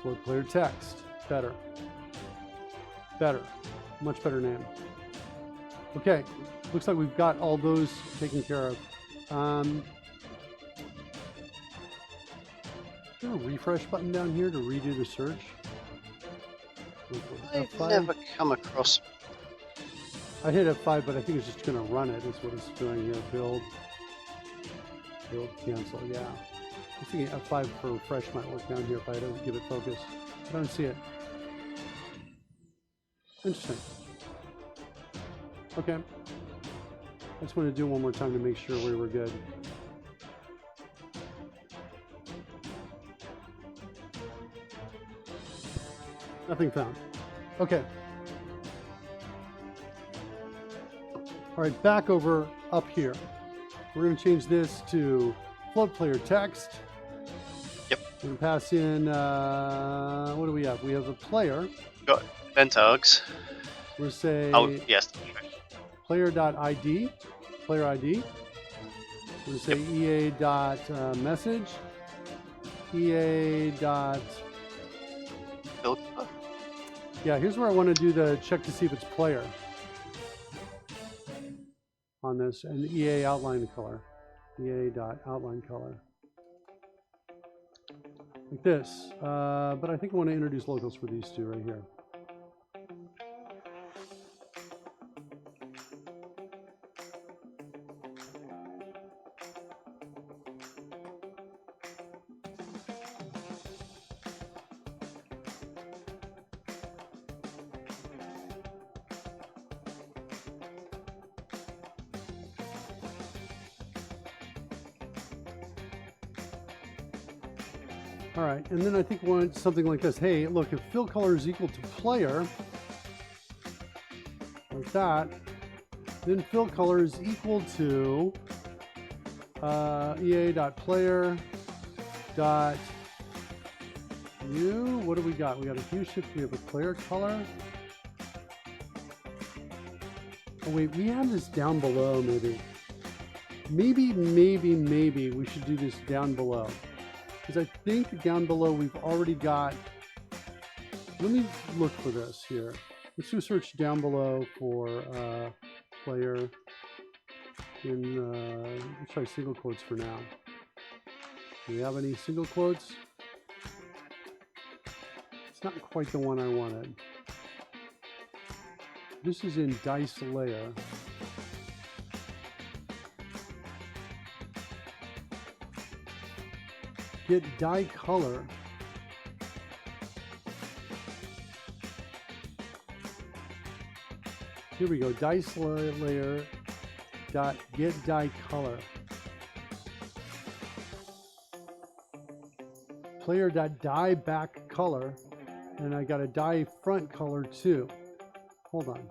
Float player text. Better. Better. Much better name. Okay. Looks like we've got all those taken care of. Is there a refresh button down here to redo the search? I've F5? never come across. I hit F5, but I think it's just going to run it. Is what it's doing here. Build, cancel. Yeah. I was thinking F5 for refresh might work down here if I don't give it focus. I don't see it. Interesting. Okay. I just want to do it one more time to make sure we were good. Nothing found. Okay. All right, back over up here. We're going to change this to float player text. Yep. We're going to pass in, what do we have? We have a player. Got event args. We'll say Oh, yes. player.id, player ID. We'll say EA.message, EA. Filter. Yeah, here's where I want to do the check to see if it's player on this, and the EA outline color, EA.outline color, like this. But I think I want to introduce locals for these two right here. All right, and then I think we want something like this. Hey, look, if fill color is equal to player, like that, then fill color is equal to ea.player.hue. What do we got? We got a hue shift. We have a player color. Oh wait, we have this down below. Maybe we should do this down below. Because I think down below we've already got, let me look for this here. Let's do a search down below for player in, let's try single quotes for now. Do we have any single quotes? It's not quite the one I wanted. This is in dice layer. Get die color. Here we go. Dice layer dot get die color. Player dot die back color, and I got a die front color too. Hold on.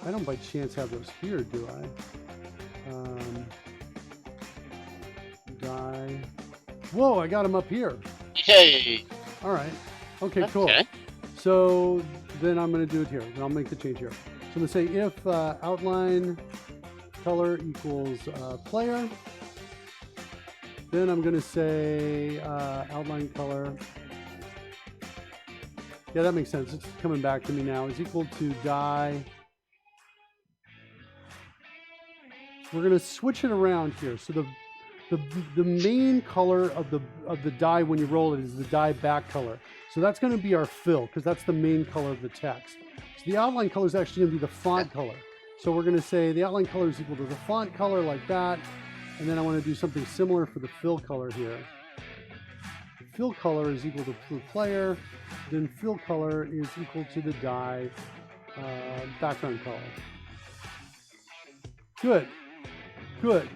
I don't by chance have those here, do I? Whoa, I got them up here. Yay! All right. Okay, cool. Okay. So then I'm going to do it here. And I'll make the change here. So I'm going to say if outline color equals player. Then I'm going to say outline color. Yeah, that makes sense. It's coming back to me now. Is equal to die. We're going to switch it around here. So the main color of the die when you roll it is the die back color. So that's going to be our fill because that's the main color of the text. So the outline color is actually going to be the font color. So we're going to say the outline color is equal to the font color like that. And then I want to do something similar for the fill color here. Fill color is equal to the player. Then fill color is equal to the die background color. Good. Good.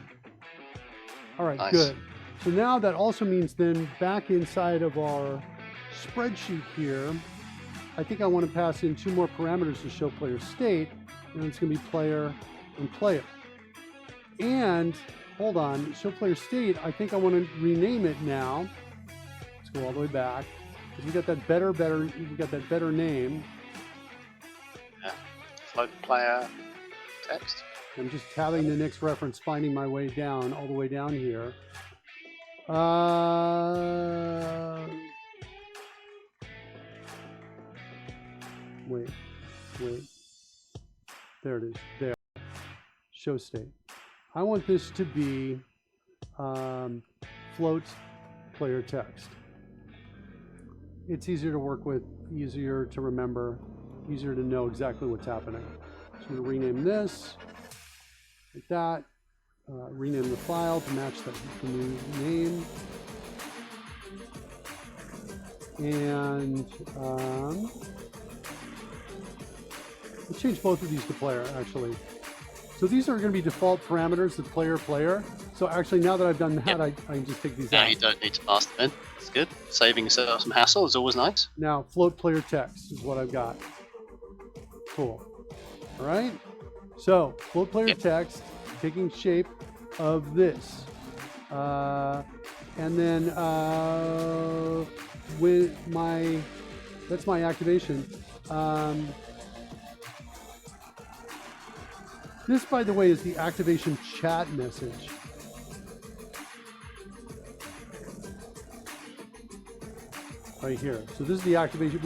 All right, nice. Good. So now that also means then back inside of our spreadsheet here, I think I want to pass in 2 more parameters to show player state, and it's going to be player and player. And hold on, show player state, I think I want to rename it now. Let's go all the way back. Because we got that better name. Yeah. Float player text. I'm just tabbing the next reference, finding my way down, all the way down here. Wait. There it is. There. Show state. I want this to be float player text. It's easier to work with, easier to remember, easier to know exactly what's happening. So I'm going to rename this like that. Rename the file to match the new name. And let's change both of these to player, actually. So these are going to be default parameters, the player. So actually, now that I've done that, I can just take these out. Now you don't need to pass them in. It's good. Saving yourself some hassle is always nice. Now, float player text is what I've got. Cool. All right. So, float player text taking shape of this. And then with that's my activation. This, by the way, is the activation chat message. Right here. So this is the activation.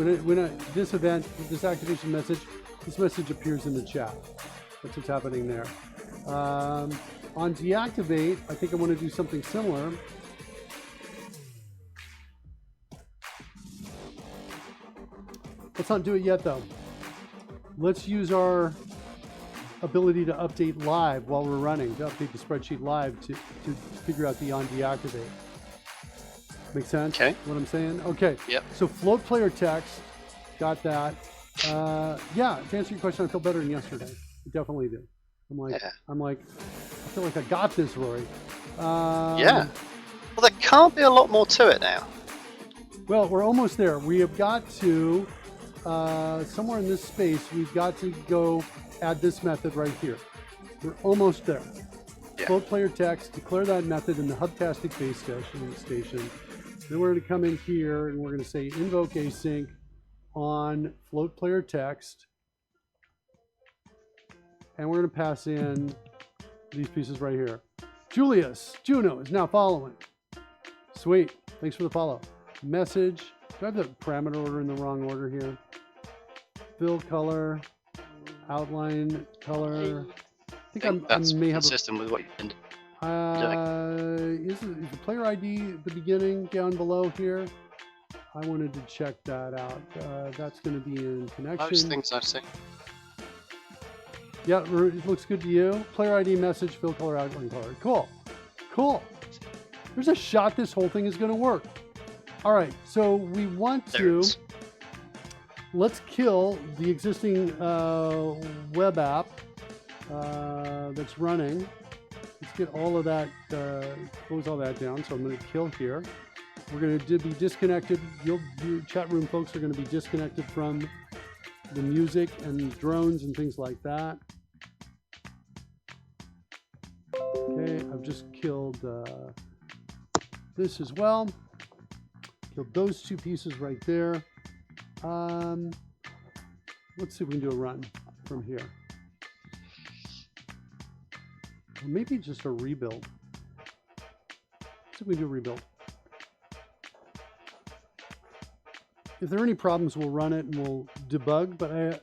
This activation message, this message appears in the chat. That's what's happening there. On deactivate, I think I want to do something similar. Let's not do it yet, though. Let's use our ability to update live while we're running, to update the spreadsheet live to figure out the on deactivate. Make sense? Okay. What I'm saying? Okay. Yep. So float player text, got that. Yeah, to answer your question, I feel better than yesterday. I definitely do. I feel like I got this, Rory. Yeah. Well, there can't be a lot more to it now. Well, we're almost there. We have got to, somewhere in this space, we've got to go add this method right here. We're almost there. Yeah. Float player text, declare that method in the Hubtastic base station. Then we're going to come in here and we're going to say invoke async on float player text. And we're going to pass in these pieces right here. Juno is now following. Sweet. Thanks for the follow. Message. Do I have the parameter order in the wrong order here? Fill color. Outline color. I think that's I may have consistent with what you've been doing. Is the player ID at the beginning down below here? I wanted to check that out. That's going to be in connection. Most things I've seen. Yeah, it looks good to you. Player ID message, fill color, outline color. Cool. Cool. There's a shot this whole thing is going to work. All right, so we want to... Let's kill the existing web app that's running. Let's get all of that, close all that down. So I'm going to kill here. We're going to be disconnected. Your chat room folks are going to be disconnected from the music and drones and things like that. Okay, I've just killed this as well. Kill those 2 pieces right there. Let's see if we can do a run from here. Or maybe just a rebuild. Let's see if we can do a rebuild. If there are any problems, we'll run it and we'll debug. But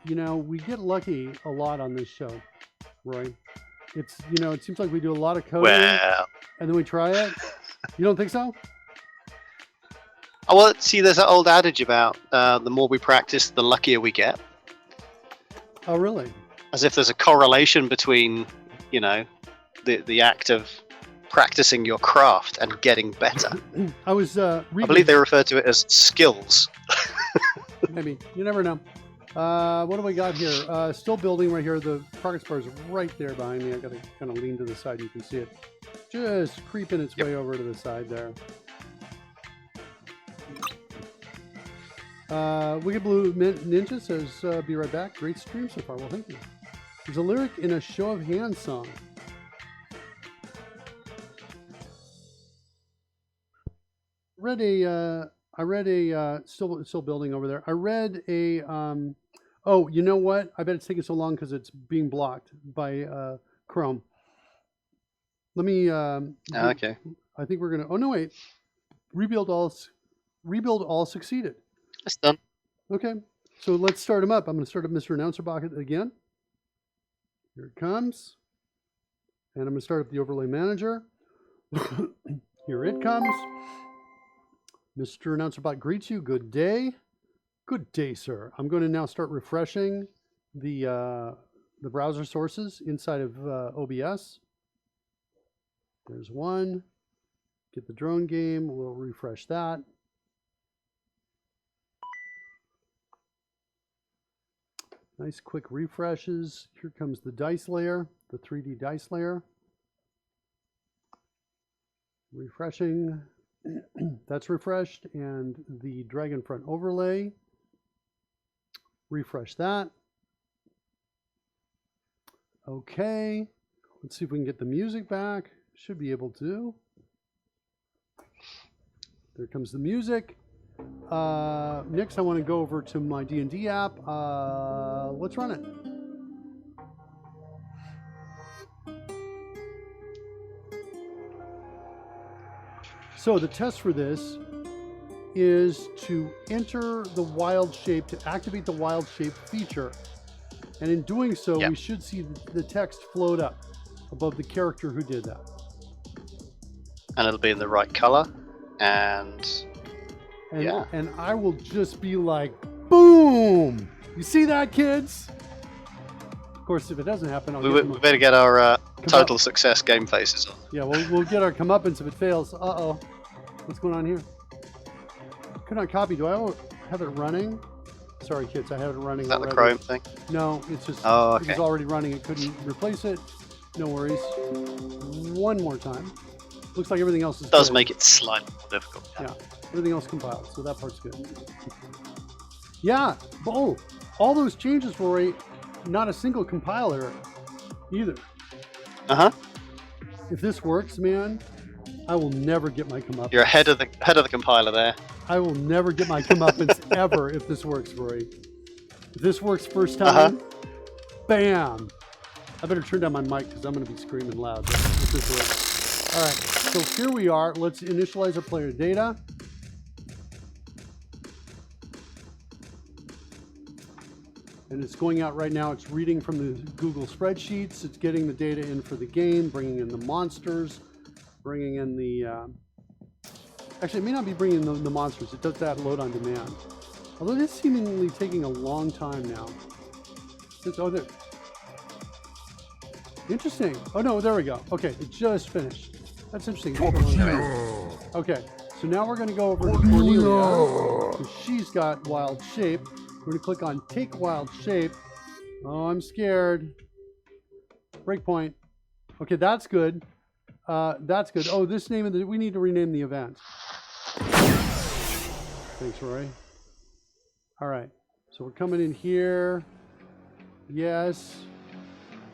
you know, we get lucky a lot on this show, Roy. It's, you know, it seems like we do a lot of coding and then we try it. You don't think so? Oh, well, see, there's that old adage about the more we practice, the luckier we get. Oh, really? As if there's a correlation between, you know, the act of practicing your craft and getting better. I was reading. I believe they refer to it as skills. Maybe. You never know. What do we got here? Still building right here. The progress bar is right there behind me. I got to kind of lean to the side. You can see it just creeping its way over to the side there. Wicked Blue Ninja says, be right back. Great stream so far. Well, thank you. There's a lyric in a Show of Hands song. I read a still building over there. I read a oh, you know what? I bet it's taking so long because it's being blocked by Chrome. Let me Okay. I think we're gonna, oh no, wait. Rebuild all succeeded. It's done. Okay, so let's start him up. I'm going to start up Mr. Announcer Bucket again. Here it comes. And I'm going to start up the Overlay Manager. Here it comes. Mr. Announcer Bot greets you. Good day. Good day, sir. I'm going to now start refreshing the browser sources inside of OBS. There's one. Get the drone game. We'll refresh that. Nice quick refreshes. Here comes the dice layer, the 3D dice layer. Refreshing. That's refreshed. And the Dragon Front overlay. Refresh that. Okay. Let's see if we can get the music back. Should be able to. There comes the music. Next, I want to go over to my D&D app. Let's run it. So the test for this is to enter the wild shape, to activate the wild shape feature. And in doing so, we should see the text float up above the character who did that. And it'll be in the right color. And I will just be like, boom! You see that, kids? Of course, if it doesn't happen, we better get our total success game faces on. Yeah, we'll get our comeuppance if it fails. Uh-oh. What's going on here? Could not copy. Do I have it running? Sorry, kids, I have it running. Is that already. the Chrome thing? No, it's just it was already running. It couldn't replace it. No worries. One more time. Looks like everything else is does good. Make it slightly more difficult. Yeah, everything else compiled, so that part's good. Yeah, all those changes were not a single compiler either. Uh-huh. If this works, man, I will never get my comeuppance. You're ahead of the compiler there. I will never get my comeuppance ever if this works, Rory. If this works first time, bam! I better turn down my mic because I'm going to be screaming loud if this works. All right, so here we are. Let's initialize our player data. And it's going out right now. It's reading from the Google spreadsheets. It's getting the data in for the game, bringing in the monsters, bringing in the... actually, it may not be bringing in the monsters. It does that load on demand. Although it is seemingly taking a long time now. Interesting. Oh, no, there we go. Okay, it just finished. That's interesting. Okay, so now we're going to go over to Cornelia. She's got wild shape. We're going to click on Take Wild Shape. Oh, I'm scared. Breakpoint. Okay, that's good. That's good. Oh, this name of we need to rename the event. Thanks, Roy. All right, so we're coming in here. Yes.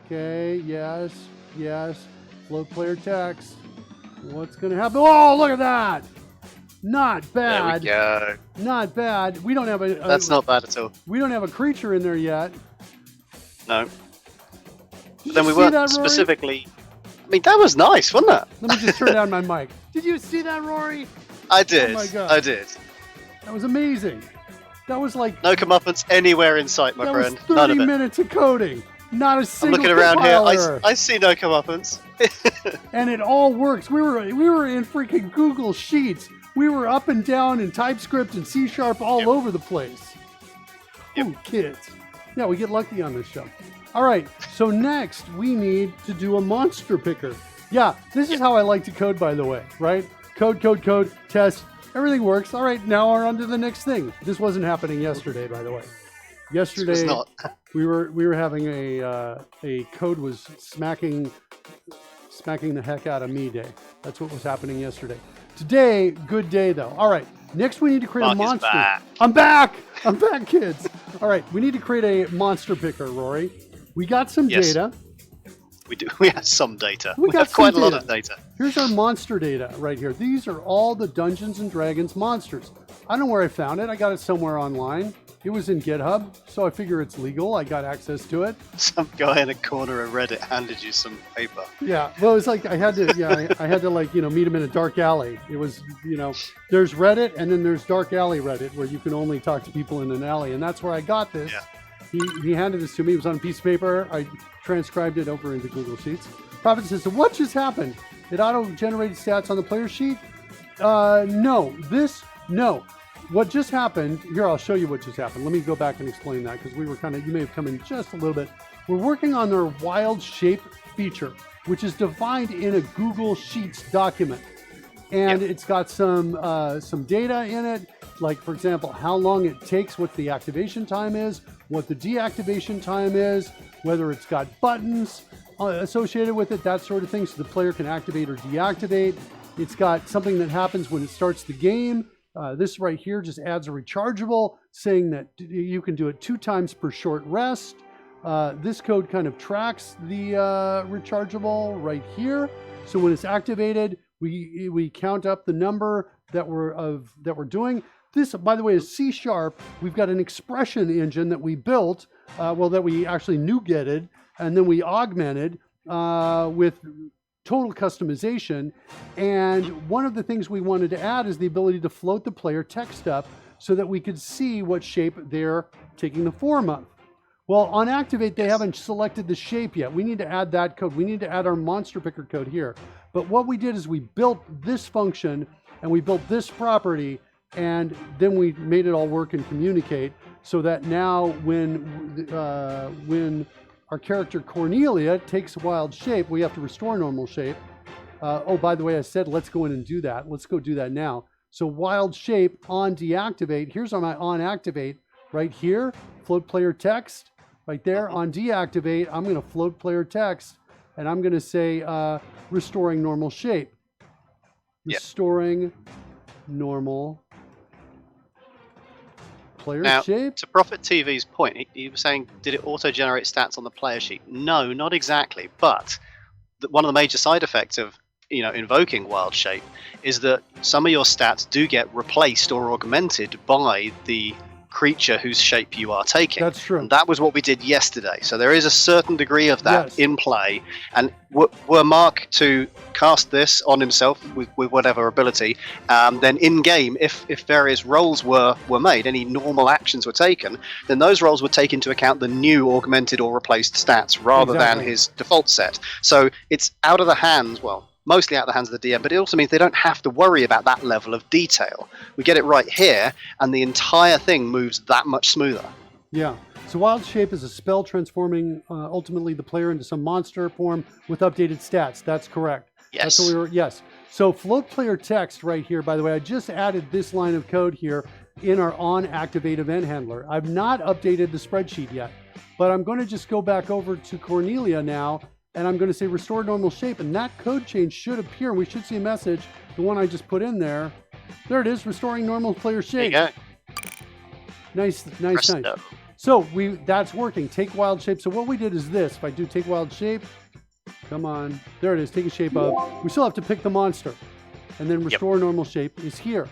Okay, yes. Float player text. What's going to happen? Oh, look at that. Not bad. There we go. Not bad. We don't have a... That's not bad at all. We don't have a creature in there yet. No. Did Then you we see weren't that, Rory? specifically... I mean, that was nice, wasn't it? Let me just turn down my mic. Did you see that, Rory? I did. Oh my God. I did. That was amazing. That was like... No comeuppance anywhere in sight, my that friend. was None 30 of it. minutes of coding. Not a I'm single looking around here. compiler. I see no comeuppance. And it all works. We were in freaking Google Sheets. We were up and down in TypeScript and C# all over the place. Yep. Ooh, kids. Yeah, we get lucky on this show. All right, so next we need to do a monster picker. Yeah, this is how I like to code, by the way, right? Code, test, everything works. All right, now we're on to the next thing. This wasn't happening yesterday, by the way. Yesterday, It's not. we were having a code was smacking the heck out of me day. That's what was happening yesterday. Today, good day though. All right, next we need to create a Mark is monster. back. I'm back, kids. All right, we need to create a monster picker, Rory. We got some Yes. data. We do. We have some data. We We got have quite a some lot data. of data. Here's our monster data right here. These are all the Dungeons and Dragons monsters. I don't know where I found it. I got it somewhere online. It was in GitHub, so I figure it's legal. I got access to it. Some guy in a corner of Reddit handed you some paper. Yeah, well, it was like I had to like meet him in a dark alley. It was there's Reddit and then there's dark alley Reddit where you can only talk to people in an alley, and that's where I got this. Yeah. He handed this to me. It was on a piece of paper. I transcribed it over into Google Sheets. Prophet says, so what just happened? It auto-generated stats on the player sheet? No. What just happened, here, I'll show you what just happened. Let me go back and explain that because we were you may have come in just a little bit. We're working on their wild shape feature, which is defined in a Google Sheets document. And it's got some data in it, like, for example, how long it takes, what the activation time is, what the deactivation time is, whether it's got buttons associated with it, that sort of thing, so the player can activate or deactivate. It's got something that happens when it starts the game. This right here just adds a rechargeable, saying that you can do it 2 times per short rest. This code kind of tracks the rechargeable right here. So when it's activated, we count up the number that we're doing. This, by the way, is C#. We've got an expression engine that we built, that we actually NuGetted, and then we augmented with total customization. And one of the things we wanted to add is the ability to float the player text up so that we could see what shape they're taking the form of. Well, on Activate, they haven't selected the shape yet. We need to add that code. We need to add our monster picker code here. But what we did is we built this function and we built this property, and then we made it all work and communicate so that now when our character Cornelia takes wild shape, we have to restore normal shape. Oh, by the way, I said let's go in and do that. Let's go do that now. So wild shape on deactivate. Here's my on activate right here. Float player text right there. On deactivate, I'm going to float player text, and I'm going to say restoring normal shape. Restoring normal player shape. To Prophet TV's point, he was saying, did it auto-generate stats on the player sheet? No, not exactly. But one of the major side effects of invoking wild shape is that some of your stats do get replaced or augmented by the creature whose shape you are taking. That's true. And that was what we did yesterday. So there is a certain degree of that in play. And were Mark to cast this on himself with whatever ability, then in game, if various rolls were made, any normal actions were taken, then those rolls would take into account the new augmented or replaced stats rather than his default set. So it's out of the hands, mostly out of the hands of the DM, but it also means they don't have to worry about that level of detail. We get it right here, and the entire thing moves that much smoother. Yeah. So wild shape is a spell transforming ultimately the player into some monster form with updated stats. That's correct. Yes. That's what we were. Yes. So float player text right here. By the way, I just added this line of code here in our on activate event handler. I've not updated the spreadsheet yet, but I'm going to just go back over to Cornelia now. And I'm going to say restore normal shape, and that code change should appear. We should see a message, the one I just put in there. There it is, restoring normal player shape. There you go. Nice. Presto. So that's working. Take wild shape. So what we did is this. If I do take wild shape, Come on. There it is, taking shape of. We still have to pick the monster. And then restore normal shape is here.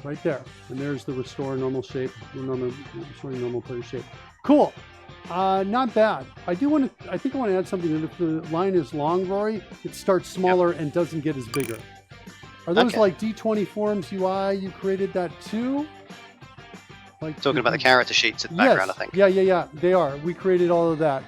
Right there. And there's the restore normal shape. Restoring normal player shape. Cool. Not bad. I think I want to add something that if the line is long, Rory, it starts smaller and doesn't get as bigger. Are those like D20 Forms UI? You created that too? Like Talking about the character sheets in the background, I think. Yeah. They are. We created all of that.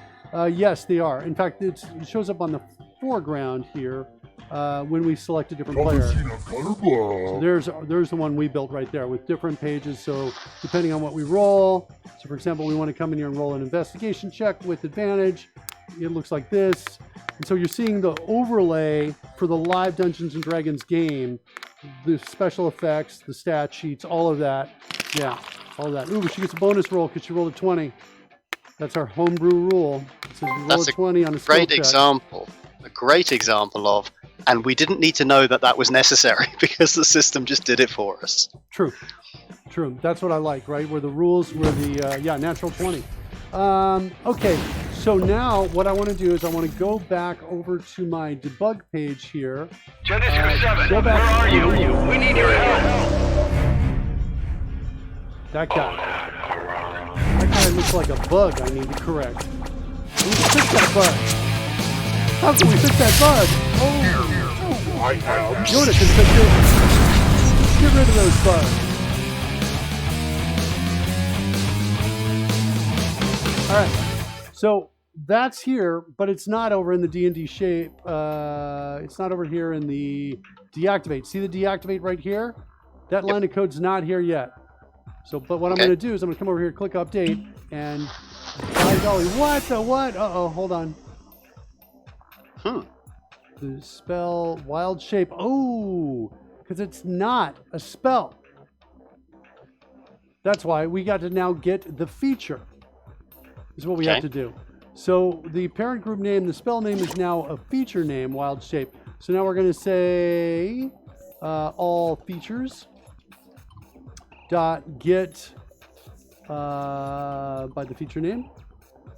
Yes, they are. In fact, it shows up on the foreground here when we select a different player. So there's the one we built right there with different pages. So depending on what we roll, so for example, we want to come in here and roll an investigation check with advantage. It looks like this. And so you're seeing the overlay for the live Dungeons & Dragons game, the special effects, the stat sheets, all of that. Yeah, all of that. Ooh, she gets a bonus roll because she rolled a 20. That's our homebrew rule. It says you roll a 20 on a skill check. A great example of, and we didn't need to know that that was necessary because the system just did it for us. True. That's what I like, right? Where the rules were the, natural 20. Okay, so now what I want to do is I want to go back over to my debug page here. Genesis 7, where are you? We need your help. That guy looks like a bug I need to correct. We need to fix that bug. How can we fix that bug? Yoda can fix it. Get rid of those bugs. All right, so that's here, but it's not over in the D&D shape. It's not over here in the deactivate. See the deactivate right here? That line of code's not here yet. So, but what I'm going to do is I'm going to come over here, click update, and by golly, what the what? Uh-oh, hold on. The spell wild shape. Oh, because it's not a spell. That's why we got to now get the feature. Is what we have to do. So the parent group name, the spell name is now a feature name, wild shape. So now we're going to say all features dot get by the feature name.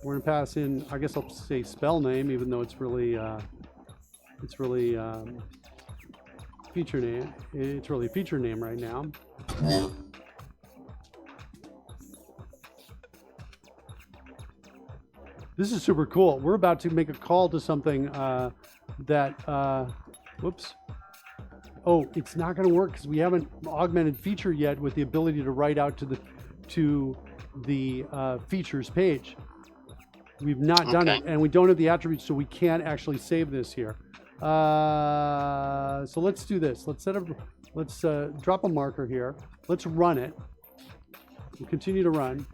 We're going to pass in, I guess I'll say spell name, even though it's really feature name. It's really feature name right now. This is super cool. We're about to make a call to something whoops. Oh, it's not going to work because we haven't augmented feature yet with the ability to write out to the features page. We've not done it, and we don't have the attributes, so we can't actually save this here. So let's do this. Let's drop a marker here. Let's run it. We'll continue to run.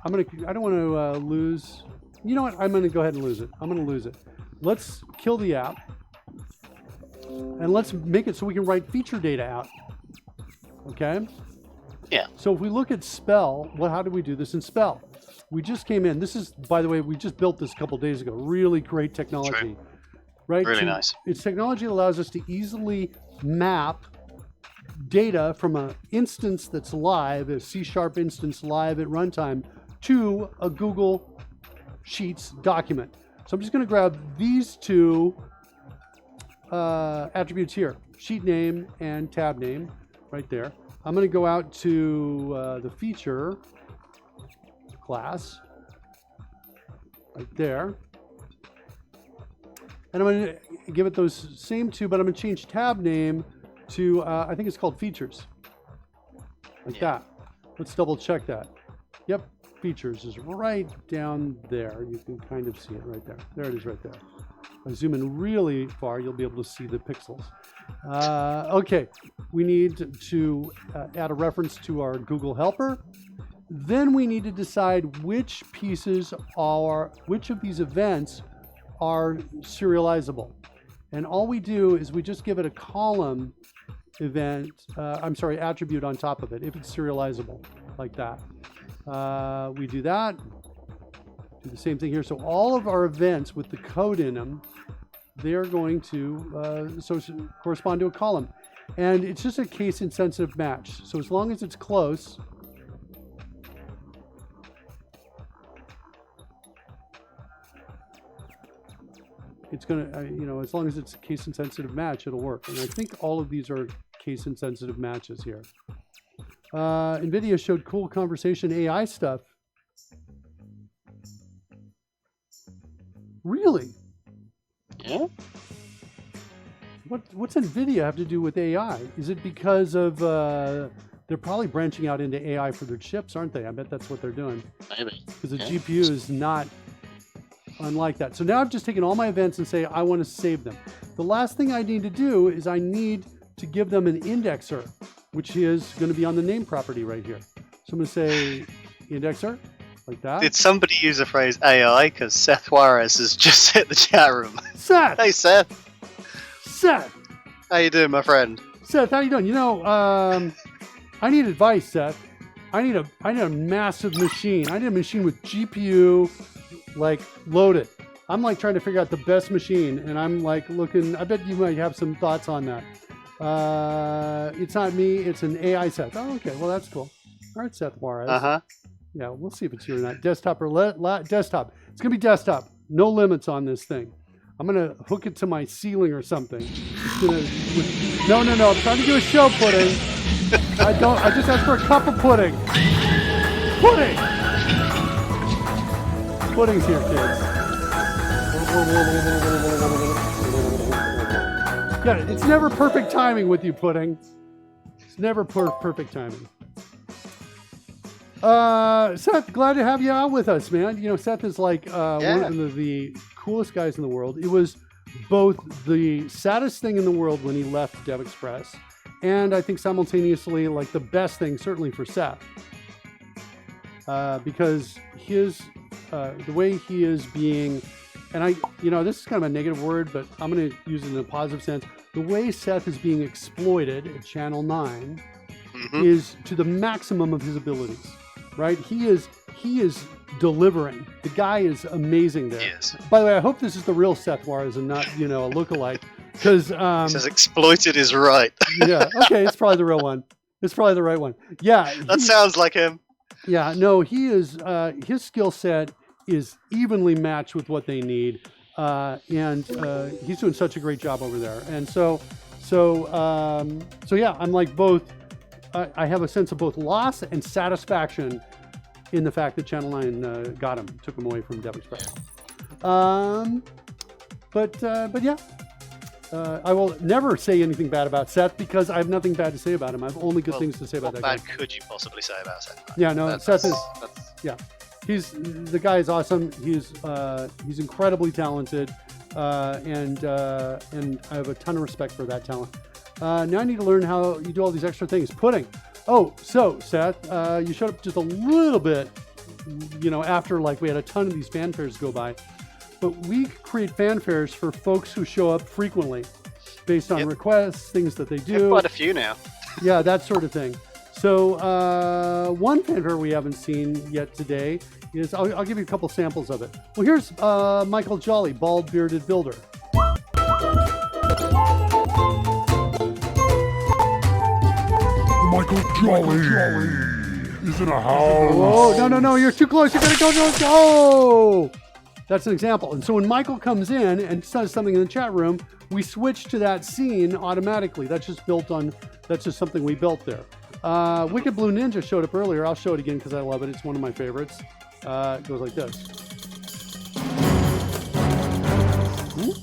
I don't want to lose. You know what? I'm going to go ahead and lose it. I'm going to lose it. Let's kill the app. And let's make it so we can write feature data out. Okay? Yeah. So if we look at spell, how did we do this in spell? We just came in. This is, by the way, we just built this a couple days ago. Really great technology. True. Right? Really nice. It's technology that allows us to easily map data from an instance that's live, a C# instance live at runtime, to a Google Sheets document. So I'm just going to grab these two attributes here, sheet name and tab name, right there. I'm going to go out to the feature class, right there. And I'm going to give it those same two, but I'm going to change tab name to, I think it's called features. Like that. Let's double check that. Yep, features is right down there. You can kind of see it right there. There it is right there. If I zoom in really far, you'll be able to see the pixels. Okay, we need to add a reference to our Google helper. Then we need to decide which of these events are serializable. And all we do is we just give it a column attribute on top of it, if it's serializable, like that. We do that. Do the same thing here. So all of our events with the code in them, they're going to correspond to a column. And it's just a case-insensitive match. So as long as it's close, it's going to, as long as it's a case-insensitive match, it'll work. And I think all of these are case-insensitive matches here. NVIDIA showed cool conversation AI stuff. Really? Yeah. What's NVIDIA have to do with AI? Is it because of they're probably branching out into AI for their chips, aren't they? I bet that's what they're doing. Maybe. Because the GPU is not unlike that. So now I've just taken all my events and say I want to save them. The last thing I need to do is I need to give them an indexer, which is going to be on the name property right here. So I'm going to say indexer, like that. Did somebody use the phrase AI? Because Seth Juarez has just hit the chat room. Seth! Hey, Seth. Seth! How you doing, my friend? Seth, how you doing? I need advice, Seth. I need a massive machine. I need a machine with GPU, like, loaded. I'm like trying to figure out the best machine, and I'm like looking. I bet you might have some thoughts on that. It's not me. It's an AI Seth. Oh, okay. Well, that's cool. All right, Seth Juarez. Yeah, we'll see if it's here or not. Desktop or desktop. It's gonna be desktop. No limits on this thing. I'm gonna hook it to my ceiling or something. No. I'm trying to do a show, Pudding. I just asked for a cup of pudding. Pudding. Pudding's here, kids. Yeah, it's never perfect timing with you, Pudding. It's never perfect timing. Seth, glad to have you out with us, man. Seth is like one of the coolest guys in the world. It was both the saddest thing in the world when he left DevExpress, and I think simultaneously like the best thing, certainly for Seth, because the way he is being, and this is kind of a negative word, but I'm going to use it in a positive sense. The way Seth is being exploited at Channel 9 is to the maximum of his abilities, right? He is delivering. The guy is amazing there. Yes. By the way, I hope this is the real Seth Juarez and not, a lookalike. Because says exploited is right. Yeah. Okay. It's probably the real one. It's probably the right one. Yeah. That sounds like him. Yeah. No, he is. His skill set is evenly matched with what they need, and he's doing such a great job over there. And so yeah, I'm like both. I have a sense of both loss and satisfaction in the fact that Channel 9 got him, took him away from DevExpress. But yeah. I will never say anything bad about Seth because I have nothing bad to say about him. I have only good things to say about that guy. What bad could you possibly say about Seth? Yeah, no, Seth is. Yeah, the guy is awesome. He's incredibly talented, and I have a ton of respect for that talent. Now I need to learn how you do all these extra things. Pudding. Oh, so Seth, you showed up just a little bit, after like we had a ton of these fanfares go by. But we create fanfares for folks who show up frequently based on requests, things that they do. You have quite a few now. Yeah, that sort of thing. So one fanfare we haven't seen yet today is, I'll give you a couple samples of it. Well, here's Michael Jolly, Bald Bearded Builder. Michael Jolly is in a house. Oh, no, you're too close. You gotta go. That's an example. And so when Michael comes in and says something in the chat room, we switch to that scene automatically. That's just something we built there. Wicked Blue Ninja showed up earlier. I'll show it again because I love it. It's one of my favorites. It goes like this. You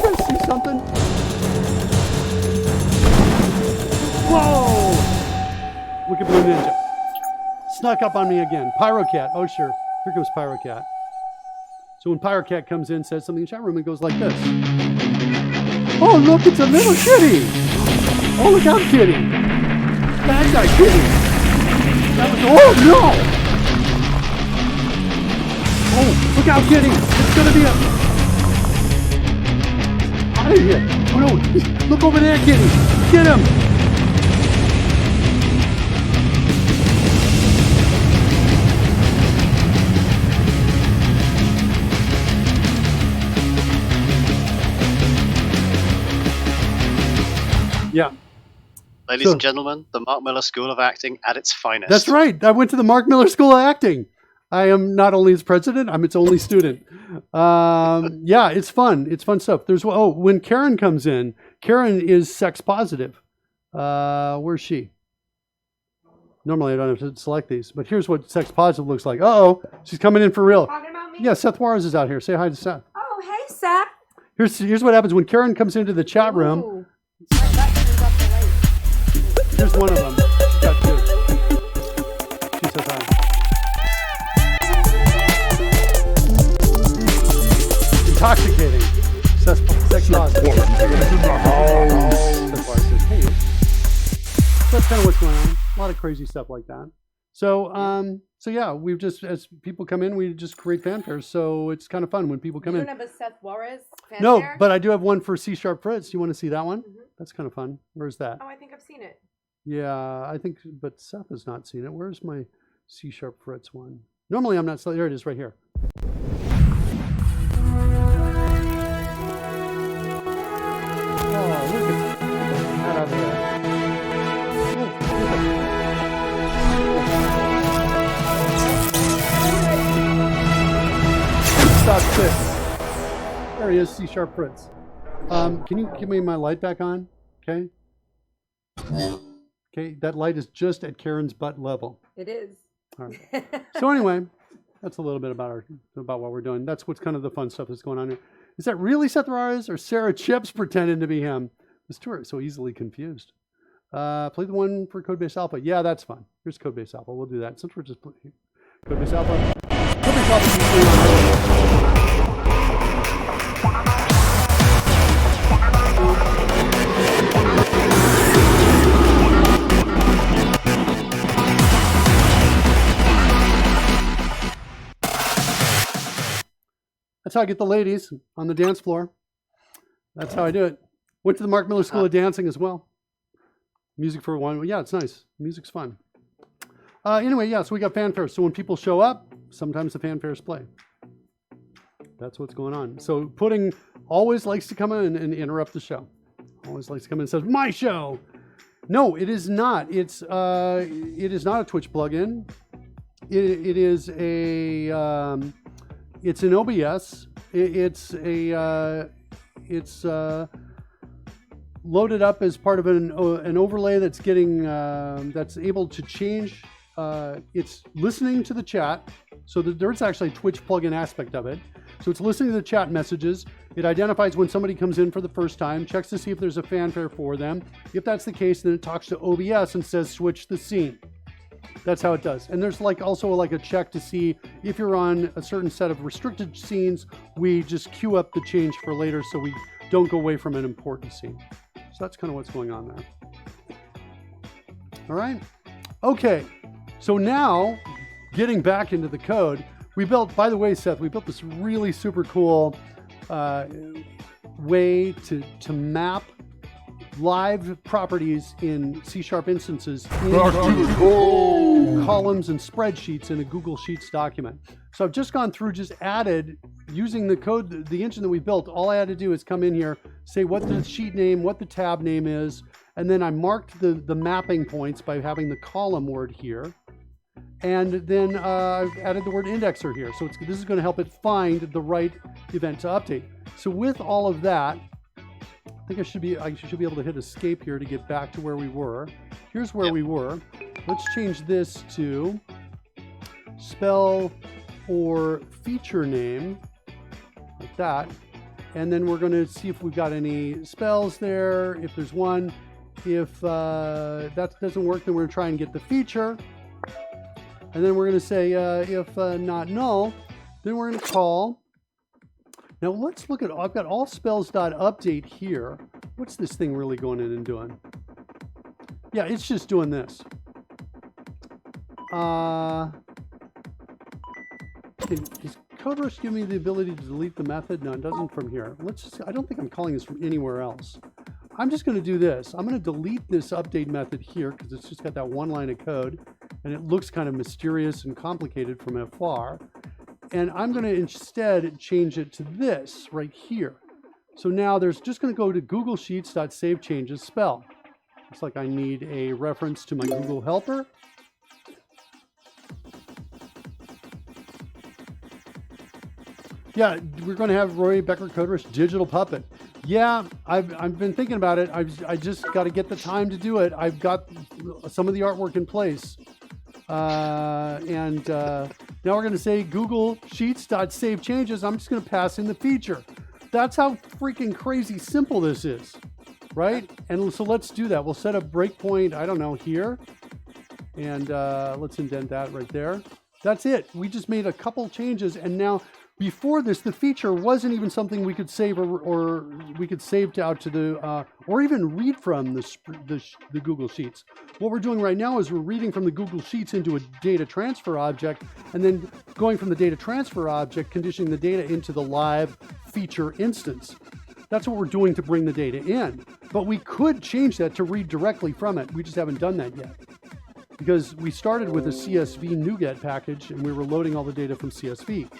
guys see something? Whoa! Wicked Blue Ninja. Snuck up on me again. Pyrocat. Oh, sure. Here comes Pyrocat. So when Pyrocat comes in, says something in the chat room, it goes like this. Oh, look, it's a little kitty. Oh, look out, kitty. Bad guy, kitty. Oh, no. Oh, look out, kitty. It's going to be out of here. Oh, no. Look over there, kitty. Get him. Yeah. Ladies and gentlemen, the Mark Miller School of Acting at its finest. That's right. I went to the Mark Miller School of Acting. I am not only its president, I'm its only student. Yeah, it's fun. It's fun stuff. There's when Karen comes in, Karen is sex positive. Where's she? Normally I don't have to select these, but here's what sex positive looks like. Uh-oh, she's coming in for real. Talking about me? Yeah, Seth Juarez is out here. Say hi to Seth. Oh, hey, Seth. Here's what happens when Karen comes into the chat room. Ooh, my butt turns off the light. Here's one of them. She's got two. She's so fine. Intoxicating. Sex positive. Is in the house. Seth Juarez says, hey. So that's kind of what's going on. A lot of crazy stuff like that. So, so yeah, we've just, as people come in, we just create fanfares. So it's kind of fun when people come You in. don't have a Seth Juarez fanfare? No, but I do have one for C# Fritz. You want to see that one? Mhm. That's kind of fun. Where's that? Oh, I think I've seen it. Yeah, I think, but Seth has not seen it. Where's my C# Fritz one? Normally I'm not, there it is right here. Oh, look at that out there. Stop six. There he is, C# Fritz. Can you give me my light back on? Okay. Okay, that light is just at Karen's butt level. It is. All right. So anyway, that's a little bit about what we're doing. That's what's kind of the fun stuff that's going on here. Is that really Seth Juarez or Sarah Chips pretending to be him? This tour is so easily confused. Play the one for Codebase Alpha. Yeah, that's fun. Here's Codebase Alpha. We'll do that. Since we're just playing Codebase Alpha. Codebase Alpha is usually on. That's how I get the ladies on the dance floor. That's how I do it. Went to the Mark Miller School of Dancing as well. Music for one. Yeah, it's nice. Music's fun. Anyway, yeah, so we got fanfares. So when people show up, sometimes the fanfares play. That's what's going on. So Pudding always likes to come in and interrupt the show. Always likes to come in and says, my show. No, it is not. It is not a Twitch plugin. It is a... it's an OBS. It's loaded up as part of an overlay that's getting that's able to change. It's listening to the chat, so there's actually a Twitch plugin aspect of it. So it's listening to the chat messages. It identifies when somebody comes in for the first time, checks to see if there's a fanfare for them. If that's the case, then it talks to OBS and says switch the scene. That's how it does. And there's also a check to see if you're on a certain set of restricted scenes. We just queue up the change for later so we don't go away from an important scene. So that's kind of what's going on there. All right. Okay. So now getting back into the code, we built, by the way, Seth, we built this really super cool way to map live properties in C# instances into columns and spreadsheets in a Google Sheets document. So I've just gone through, just added, using the code, the engine that we built, all I had to do is come in here, say what the sheet name, what the tab name is, and then I marked the mapping points by having the column word here. And then I've added the word indexer here. So this is going to help it find the right event to update. So with all of that, I think I should be able to hit escape here to get back to where we were. Here's where we were. Let's change this to spell or feature name, like that. And then we're going to see if we've got any spells there. If there's one, if that doesn't work, then we're going to try and get the feature. And then we're going to say if not null, then we're going to call. Now let's look at, I've got all spells.update here. What's this thing really going in and doing? Yeah, it's just doing this. Does CodeRush give me the ability to delete the method? No, it doesn't from here. I don't think I'm calling this from anywhere else. I'm just going to do this. I'm going to delete this update method here because it's just got that one line of code and it looks kind of mysterious and complicated from afar. And I'm going to instead change it to this right here. So now there's just going to go to Google Sheets.save changes spell. Looks like I need a reference to my Google helper. Yeah, we're going to have Roy Becker Coder's digital puppet. Yeah, I've been thinking about it. I just got to get the time to do it. I've got some of the artwork in place. And now we're going to say Google Sheets.save changes. I'm just going to pass in the feature. That's how freaking crazy simple this is, right? And so let's do that. We'll set a breakpoint, I don't know, here. And let's indent that right there. That's it. We just made a couple changes, and now before this, the feature wasn't even something we could save or we could save out to the or even read from the Google Sheets. What we're doing right now is we're reading from the Google Sheets into a data transfer object, and then going from the data transfer object, conditioning the data into the live feature instance. That's what we're doing to bring the data in. But we could change that to read directly from it. We just haven't done that yet. Because we started with a CSV NuGet package, and we were loading all the data from CSV.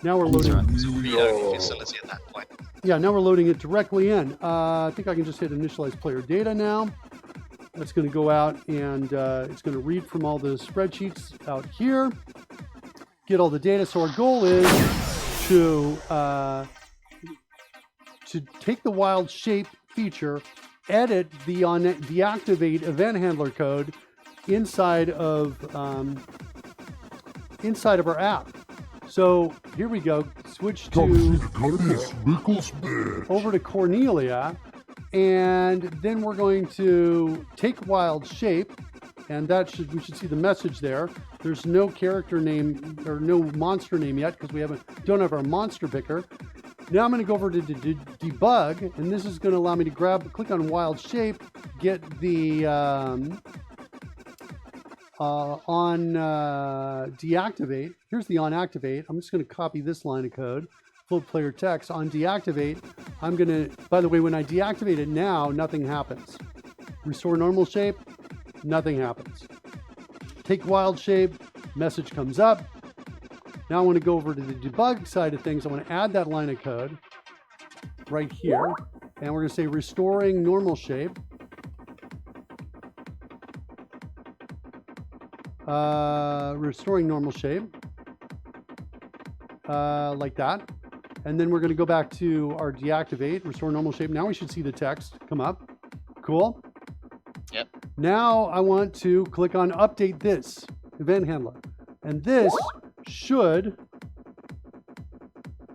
Now we're loading. It's a read-only facility at that point. Yeah, now we're loading it directly in. I think I can just hit initialize player data now. That's going to go out, and it's going to read from all the spreadsheets out here, get all the data. So our goal is to take the wild shape feature, edit the deactivate event handler code inside of our app. So here we go. Switch to over to Cornelia, and then we're going to take wild shape, and we should see the message there. There's no character name or no monster name yet because we don't have our monster picker. Now I'm going to go over to debug, and this is going to allow me to click on wild shape, get the on deactivate. Here's the on activate. I'm just going to copy this line of code, float player text. On deactivate, I'm going to, by the way, when I deactivate it now, nothing happens. Restore normal shape, nothing happens. Take wild shape, message comes up. Now I want to go over to the debug side of things. I want to add that line of code right here, and we're going to say restoring normal shape. Restoring normal shape, like that. And then we're going to go back to our deactivate, restore normal shape. Now we should see the text come up. Cool. Yep. Now I want to click on update this event handler. And this should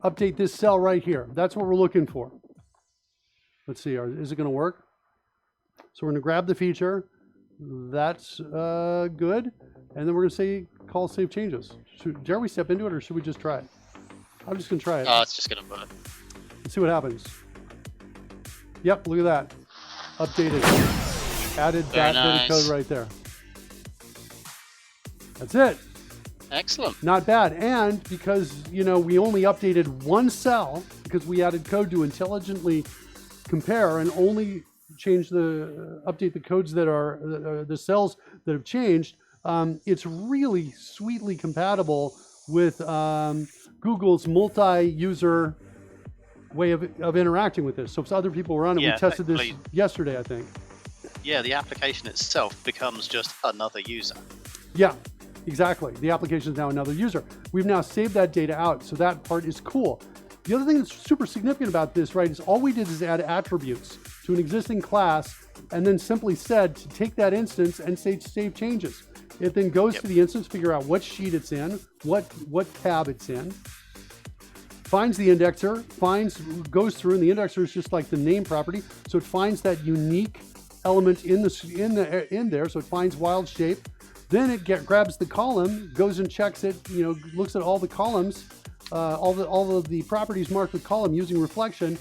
update this cell right here. That's what we're looking for. Let's see, is it going to work? So we're going to grab the feature. That's good. And then we're going to say call save changes. Dare we step into it, or should we just try it? I'm just going to try it. It's just going to run. Let's see what happens. Yep, look at that. Updated. Added that bit of code right there. That's it. Excellent. Not bad. And because, we only updated one cell, because we added code to intelligently compare and only update the codes that are the cells that have changed, it's really sweetly compatible with Google's multi-user way of interacting with this. So if other people were on it, we tested this yesterday, I think. Yeah, the application itself becomes just another user. Yeah, exactly. The application is now another user. We've now saved that data out, so that part is cool. The other thing that's super significant about this, right, is all we did is add attributes to an existing class and then simply said to take that instance and say save changes. It then goes to the instance, figure out what sheet it's in, what tab it's in, finds the indexer, goes through, and the indexer is just like the name property, so it finds that unique element in there, so it finds wild shape. Then it grabs the column, goes and checks it, looks at all the columns, all of the properties marked with column using reflection,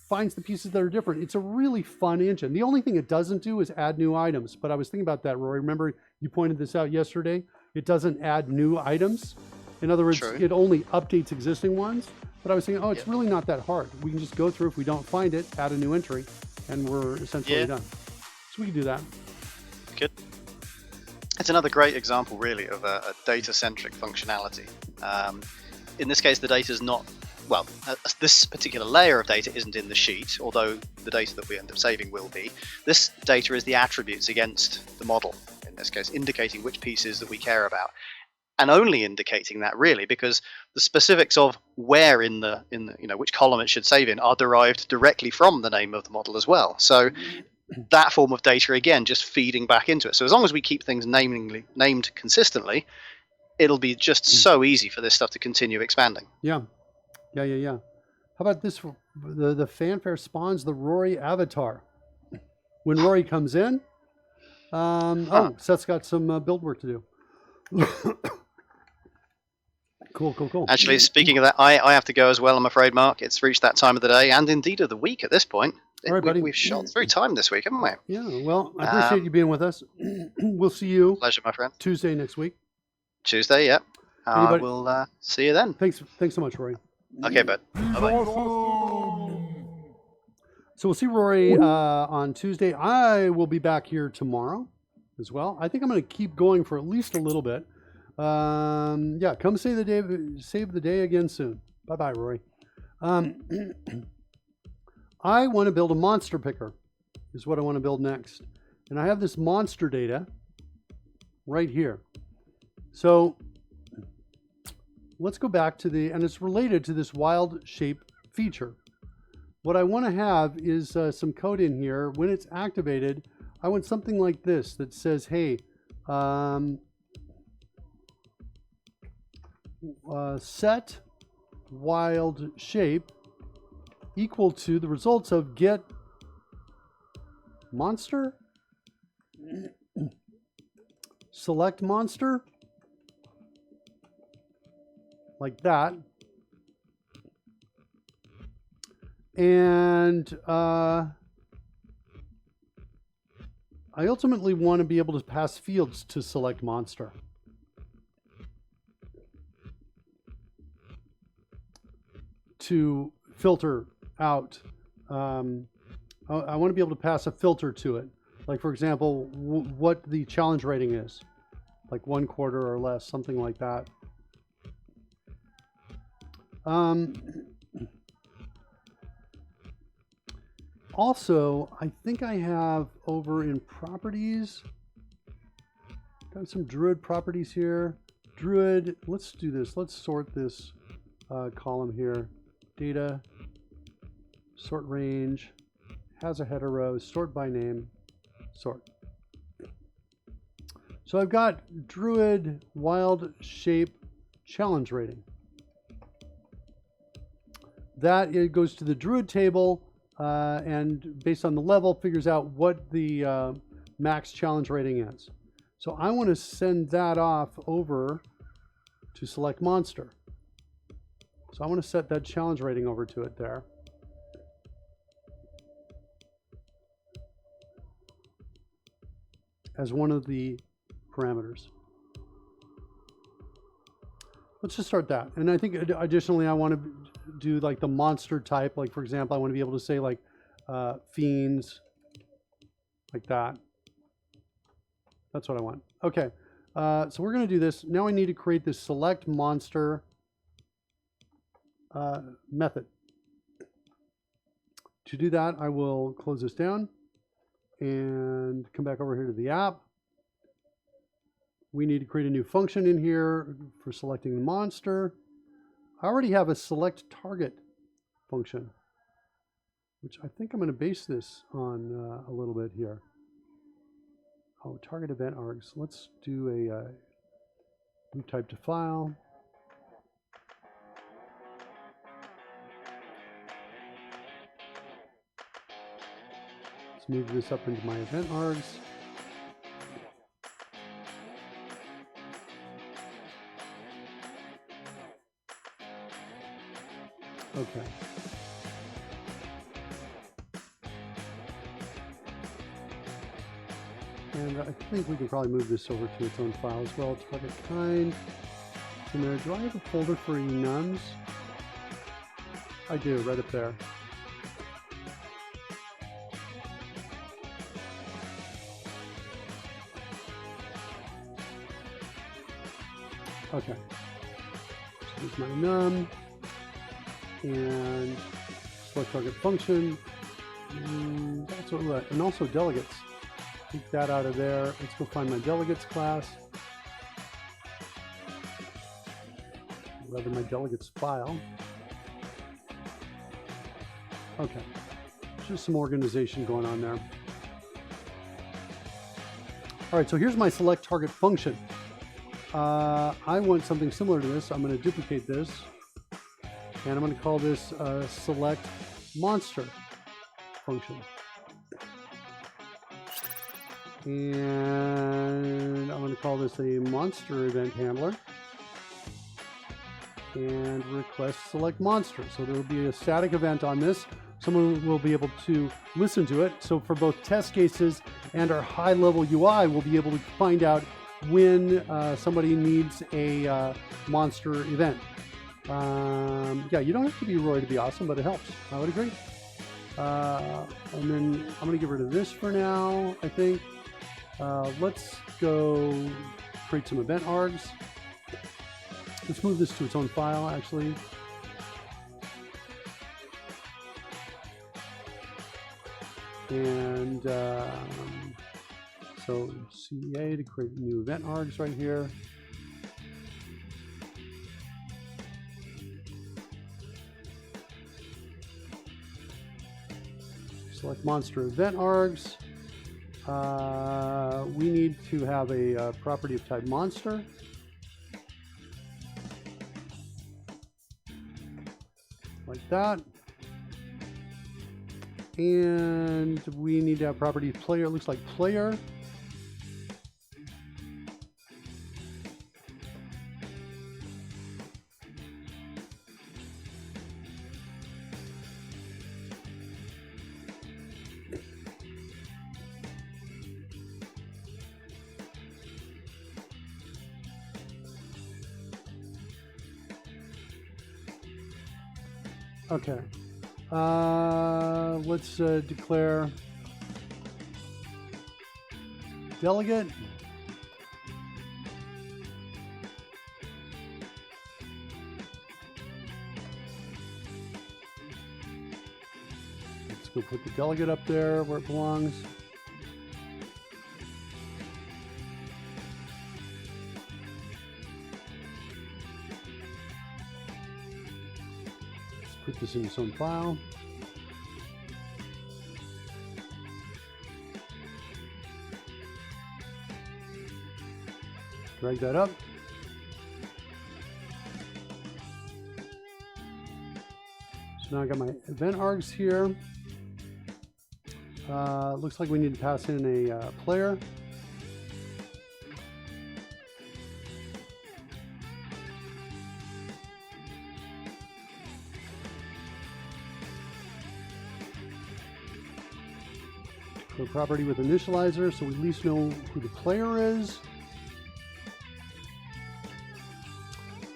finds the pieces that are different. It's a really fun engine. The only thing it doesn't do is add new items. But I was thinking about that, Rory. Remember you pointed this out yesterday? It doesn't add new items. In other words, it only updates existing ones. But I was thinking, it's really not that hard. We can just go through. If we don't find it, add a new entry, and we're essentially done. So we can do that. Good. It's another great example, really, of a data-centric functionality. In this case, the data is not, this particular layer of data isn't in the sheet, although the data that we end up saving will be. This data is the attributes against the model, in this case, indicating which pieces that we care about. and only indicating that, really, because the specifics of where in the which column it should save in are derived directly from the name of the model as well. So that form of data, again, just feeding back into it. So as long as we keep things named consistently, it'll be just so easy for this stuff to continue expanding. Yeah. How about this? The fanfare spawns the Rory avatar. When Rory comes in, oh, Seth's got some build work to do. Cool. Actually, speaking of that, I have to go as well, I'm afraid, Mark. It's reached that time of the day, and indeed of the week at this point. All right, buddy. We've shot through time this week, haven't we? Yeah, well, I appreciate you being with us. We'll see you Pleasure, my friend. Tuesday next week. Tuesday, yeah. We'll see you then. Thanks so much, Rory. Okay, bud. Bye-bye. So we'll see Rory on Tuesday. I will be back here tomorrow as well. I think I'm going to keep going for at least a little bit. Yeah, come save the day again soon. Bye-bye, Rory. I want to build a monster picker is what I want to build next. And I have this monster data right here. So let's go back to and it's related to this wild shape feature. What I want to have is some code in here. When it's activated, I want something like this that says, hey, set wild shape equal to the results of get monster, select monster, like that. And I ultimately want to be able to pass fields to select monster. To filter out, I want to be able to pass a filter to it. Like, for example, what the challenge rating is, like 1/4 or less, something like that. Also, I think I have over in properties, got some Druid properties here. Druid, let's do this. Let's sort this column here. Data, sort range, has a header row, sort by name, sort. So I've got Druid wild shape challenge rating. That it goes to the Druid table and based on the level figures out what the max challenge rating is. So I want to send that off over to select monster. So I want to set that challenge rating over to it there. As one of the parameters. Let's just start that. And I think additionally I want to do like the monster type. Like, for example, I want to be able to say like fiends, like that. That's what I want. Okay, so we're going to do this. Now I need to create this select monster method. To do that, I will close this down and come back over here to the app. We need to create a new function in here for selecting the monster. I already have a select target function, which I think I'm going to base this on a little bit here. Oh, target event args. Let's do a new type to file. Let's move this up into my event args. Okay. And I think we can probably move this over to its own file as well. Target kind. In there, do I have a folder for enums? I do, right up there. Okay. So here's my num. And select target function. And that's what, and also delegates. Take that out of there. Let's go find my delegates class. rather my delegates file. Okay, just some organization going on there. All right, so here's my select target function. I want something similar to this. I'm going to duplicate this, and I'm going to call this select monster function. And I'm going to call this a monster event handler. And request select monster. So there will be a static event on this. Someone will be able to listen to it. So for both test cases and our high-level UI, we'll be able to find out when somebody needs a monster event. Yeah, you don't have to be Roy to be awesome, but it helps. I would agree. And then I'm going to get rid of this for now, I think. Let's go create some event args. Let's move this to its own file, actually. And so CA to create new event args right here. Select monster event args. We need to have a property of type monster. Like that. And we need to have property player. It looks like player. Okay. Let's declare delegate. Let's go put the delegate up there where it belongs. Put this in its own file. Drag that up. So now I got my event args here. Looks like we need to pass in a player. So property with initializer, so we at least know who the player is.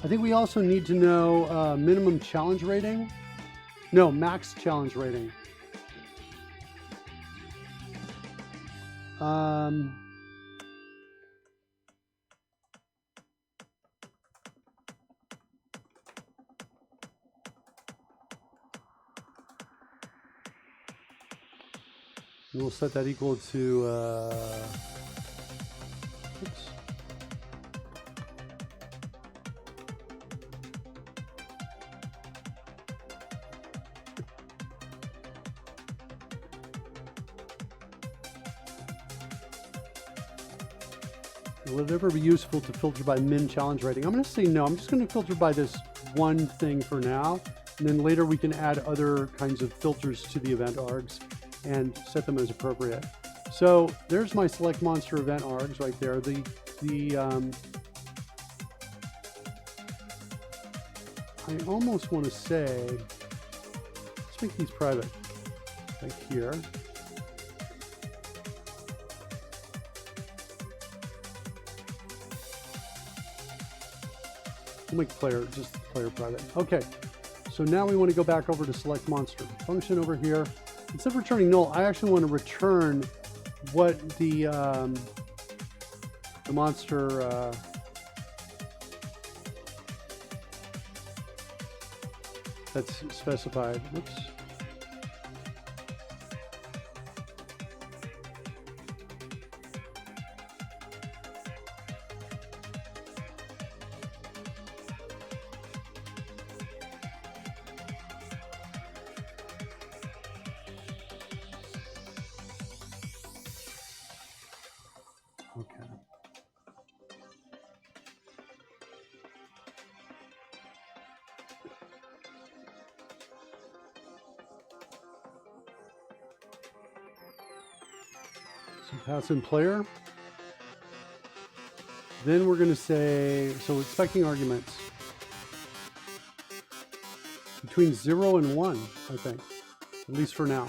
I think we also need to know minimum challenge rating. No, max challenge rating. And we'll set that equal to, oops. Will it ever be useful to filter by min challenge rating? I'm going to say no. I'm just going to filter by this one thing for now. And then later we can add other kinds of filters to the event args and set them as appropriate. So there's my select monster event args right there. I almost want to say, let's make these private, like here. We'll make player, just player private. Okay, so now we want to go back over to select monster function over here. Instead of returning null, I actually want to return what the monster that's specified. Whoops. Okay. So pass in player. Then we're going to say, so expecting arguments between 0 and 1, I think, at least for now.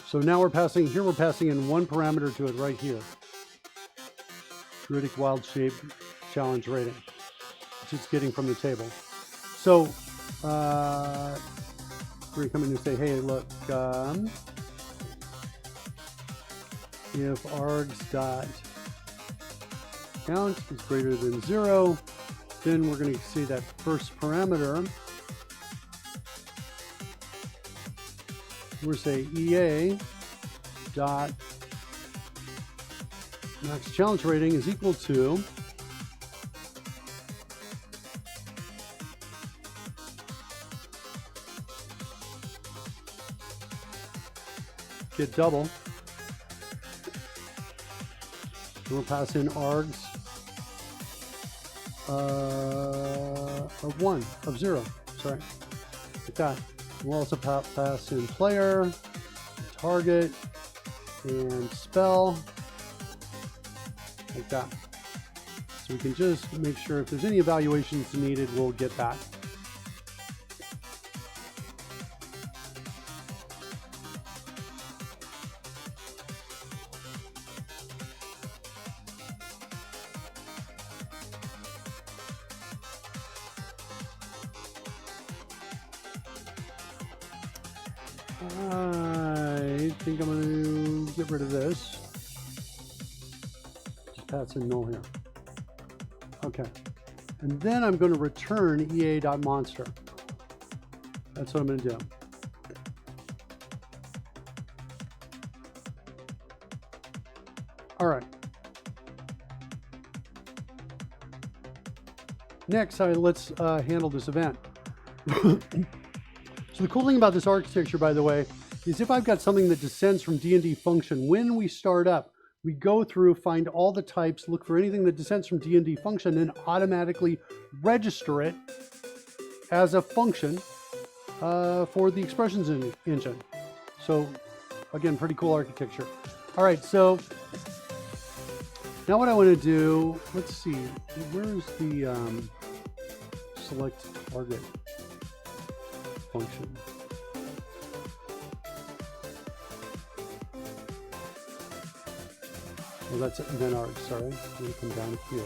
So now we're passing in one parameter to it right here. Druidic wild shape challenge rating, which it's getting from the table. So we're going to come in and say, hey, look, if args dot count is greater than 0, then we're going to see that first parameter. We're say EA dot max challenge rating is equal to get double. And we'll pass in args of 1, of 0, sorry, like that. We'll also pass in player, target, and spell, like that. So we can just make sure if there's any evaluations needed, we'll get that. I think I'm going to get rid of this. Just pass in null here. Okay. And then I'm going to return ea.monster. That's what I'm going to do. All right. Next, let's handle this event. So the cool thing about this architecture, by the way, is if I've got something that descends from D&D function, when we start up, we go through, find all the types, look for anything that descends from D&D function, and automatically register it as a function for the expressions engine. So again, pretty cool architecture. All right, so now what I want to do, let's see, where's the select target function? Well, that's then arg, sorry. I'm going to come down here.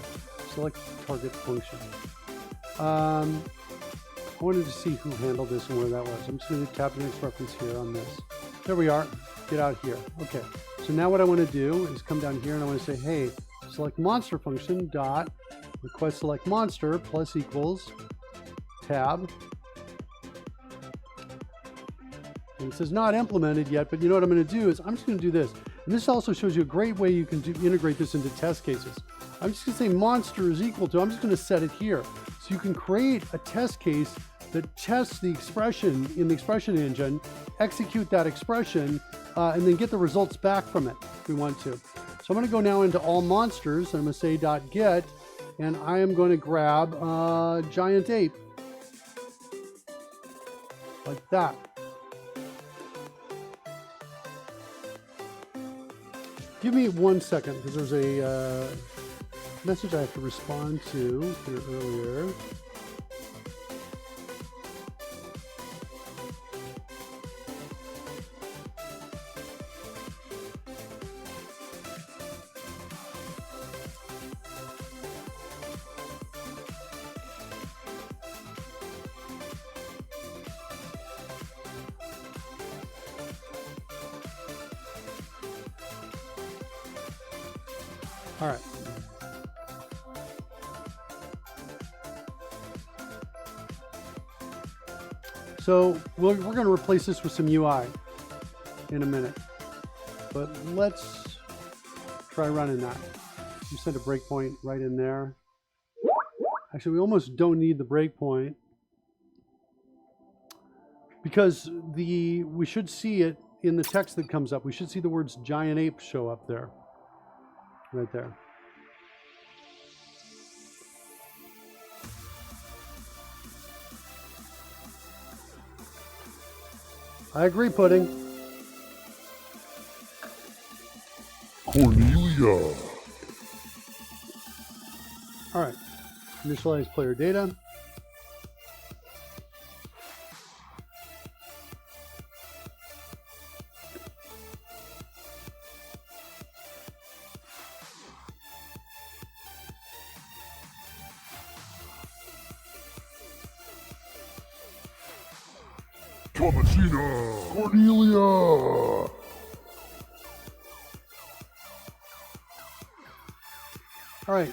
Select target function. I wanted to see who handled this and where that was. I'm just going to tap the next reference here on this. There we are. Get out here. Okay. So now what I want to do is come down here and I want to say, hey, select monster function dot request select monster plus equals tab. And it says not implemented yet, but you know what I'm going to do is I'm just going to do this. And this also shows you a great way you can integrate this into test cases. I'm just going to say monster is equal to, I'm just going to set it here. So you can create a test case that tests the expression in the expression engine, execute that expression, and then get the results back from it if we want to. So I'm going to go now into all monsters, and I'm going to say .get, and I am going to grab giant ape, like that. Give me 1 second, because there's a message I have to respond to here earlier. All right. So we're going to replace this with some UI in a minute, but let's try running that. You set a breakpoint right in there. Actually, we almost don't need the breakpoint because we should see it in the text that comes up, we should see the words giant ape show up there. Right there. I agree, Pudding. Cornelia. All right. Initialize player data. Thomasina. Cornelia. All right.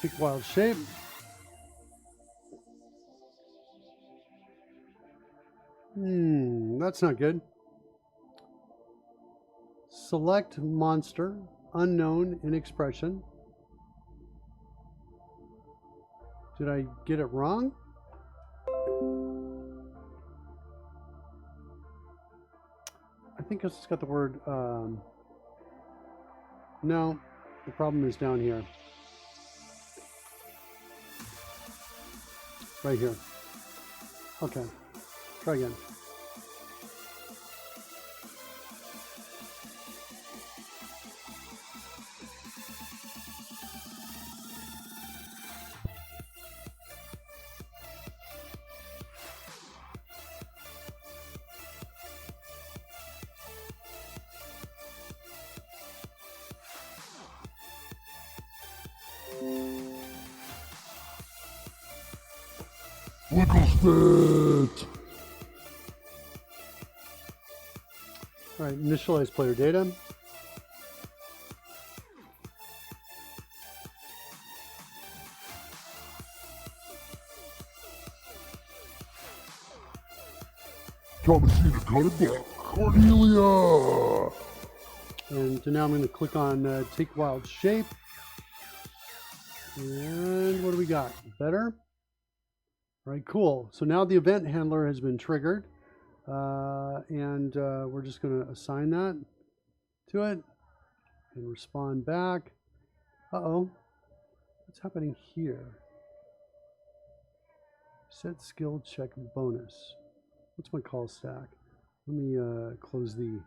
Take wild shape. That's not good. Select monster, unknown in expression. Did I get it wrong? I think it's got the word, no, the problem is down here. Right here. Okay, try again. Wigglespit. All right, initialize player data. Thomasina Cutterblock. Cornelia. And now I'm going to click on take wild shape. And what do we got? Better? All right, cool. So now the event handler has been triggered. And we're just going to assign that to it and respond back. Uh-oh. What's happening here? Set skill check bonus. What's my call stack? Let me close the...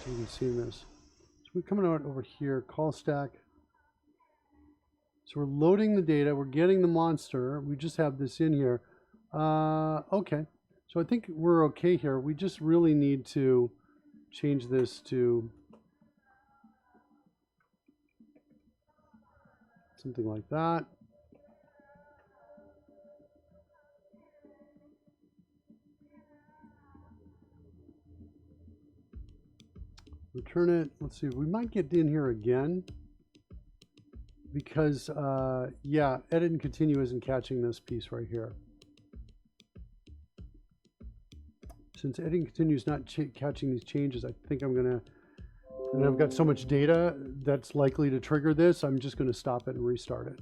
So you can see this. So we're coming out over here, call stack. So we're loading the data, we're getting the monster. We just have this in here. Okay, so I think we're okay here. We just really need to change this to something like that. Return it. Let's see, we might get in here again because, yeah, edit and continue isn't catching this piece right here. Since edit and continue is not catching these changes, I think I'm gonna, and I've got so much data that's likely to trigger this, I'm just gonna stop it and restart it.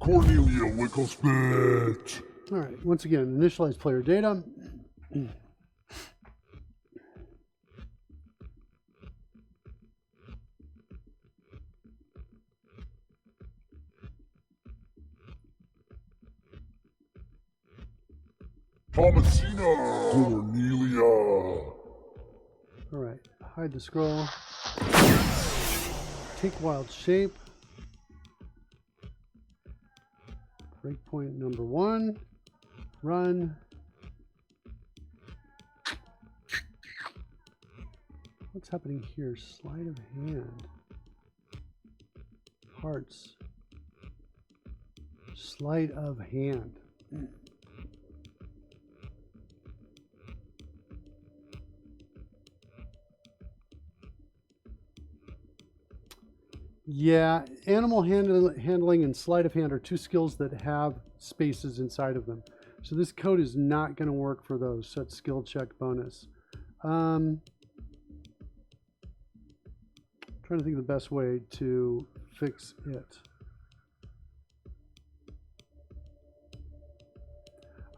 Cornelia Wigglespit. All right, once again, initialize player data. Thomasina. Cornelia. All right, hide the scroll. Take wild shape. Breakpoint number 1. Run. What's happening here? Sleight of hand. Hearts. Sleight of hand. Yeah, animal handling and sleight of hand are two skills that have spaces inside of them. So this code is not going to work for those. Set skill check bonus. Trying to think of the best way to fix it.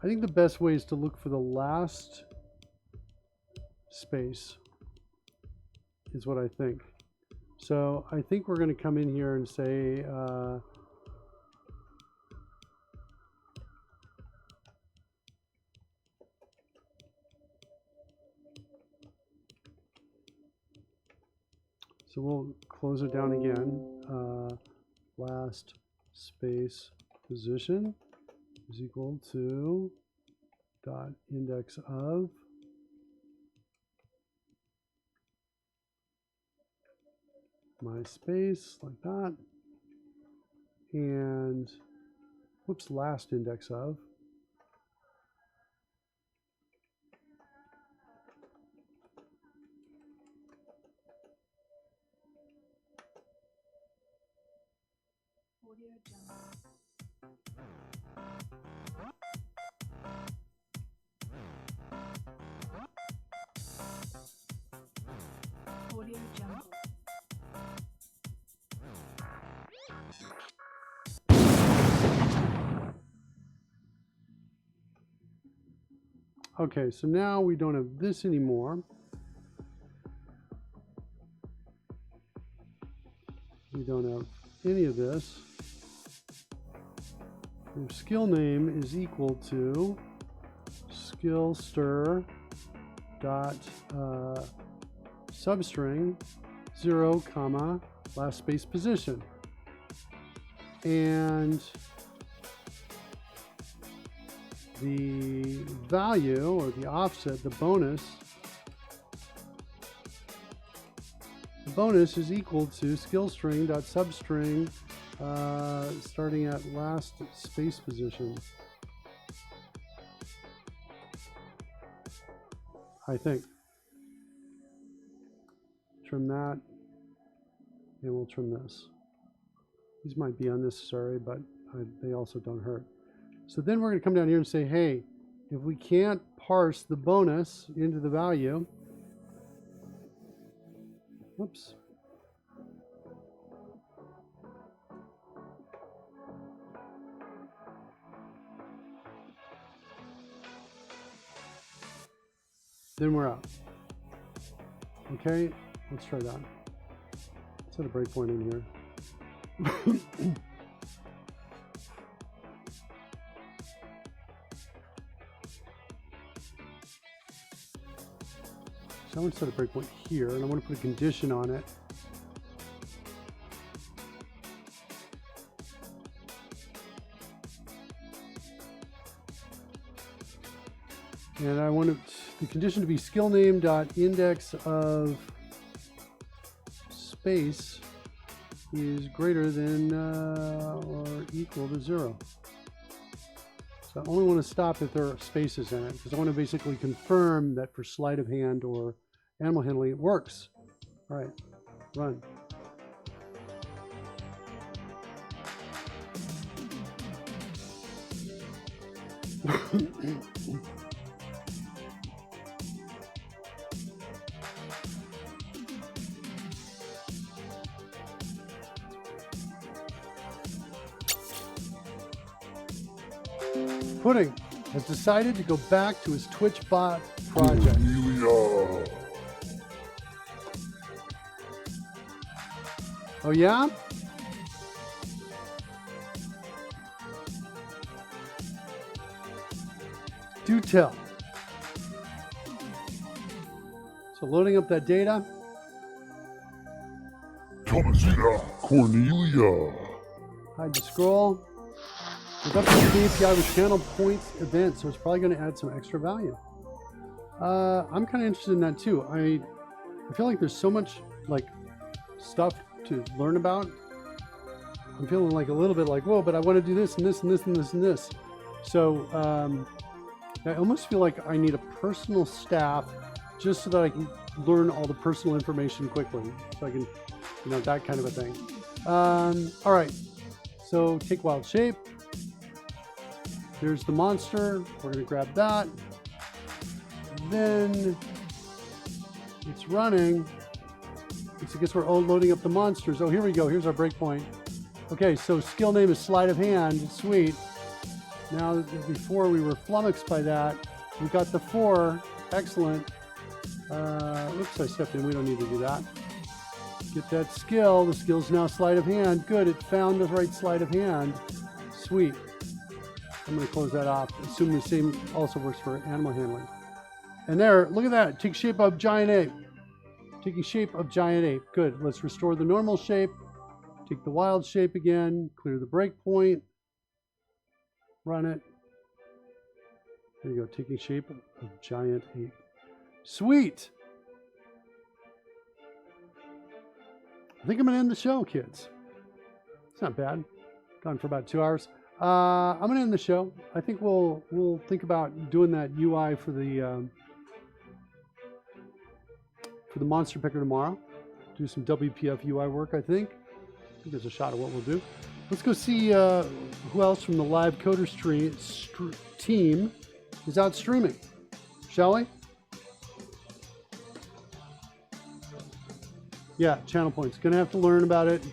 I think the best way is to look for the last space is what I think. So I think we're going to come in here and say so we'll close it down again. Last space position is equal to dot index of my space, like that, and whoops, last index of Audio Jungle. Okay, so now we don't have this anymore. We don't have any of this. If skill name is equal to skill stir dot substring 0 comma last space position, and the value or the offset, the bonus is equal to skill string dot substring starting at last space position. I think. Trim that, and we'll trim this. These might be unnecessary, but they also don't hurt. So then we're going to come down here and say, hey, if we can't parse the bonus into the value, whoops. Then we're out. Okay, let's try that. Let's set a breakpoint in here. So I want to set a breakpoint here, and I want to put a condition on it. And I want the condition to be skill name dot index of space is greater than or equal to 0. So I only want to stop if there are spaces in it, because I want to basically confirm that for sleight of hand or animal handling it works. All right, run. Pudding has decided to go back to his Twitch bot project. Cornelia. Oh yeah? Do tell. So loading up that data. Thomasina. Cornelia. Hide the scroll. Look up the API with channel points event, so it's probably going to add some extra value. I'm kind of interested in that too. I feel like there's so much like stuff to learn about. I'm feeling like a little bit like, whoa, but I want to do this and this and this and this and this. So I almost feel like I need a personal staff just so that I can learn all the personal information quickly. So I can, that kind of a thing. All right. So take wild shape. There's the monster. We're going to grab that. Then it's running. I guess we're loading up the monsters. Oh, here we go. Here's our breakpoint. Okay, so skill name is Sleight of Hand. Sweet. Now, before we were flummoxed by that, we got the 4. Excellent. Oops, I stepped in. We don't need to do that. Get that skill. The skill's now Sleight of Hand. Good. It found the right Sleight of Hand. Sweet. I'm going to close that off. Assume the same also works for animal handling. And there, look at that. Take shape of giant ape. Taking shape of giant ape. Good. Let's restore the normal shape. Take the wild shape again. Clear the breakpoint. Run it. There you go. Taking shape of giant ape. Sweet. I think I'm going to end the show, kids. It's not bad. Gone for about 2 hours. I'm going to end the show. I think we'll think about doing that UI for the monster picker tomorrow. Do some WPF UI work, I think. There's a shot of what we'll do. Let's go see who else from the live coders team is out streaming. Shall we? Yeah, channel points. Gonna have to learn about it.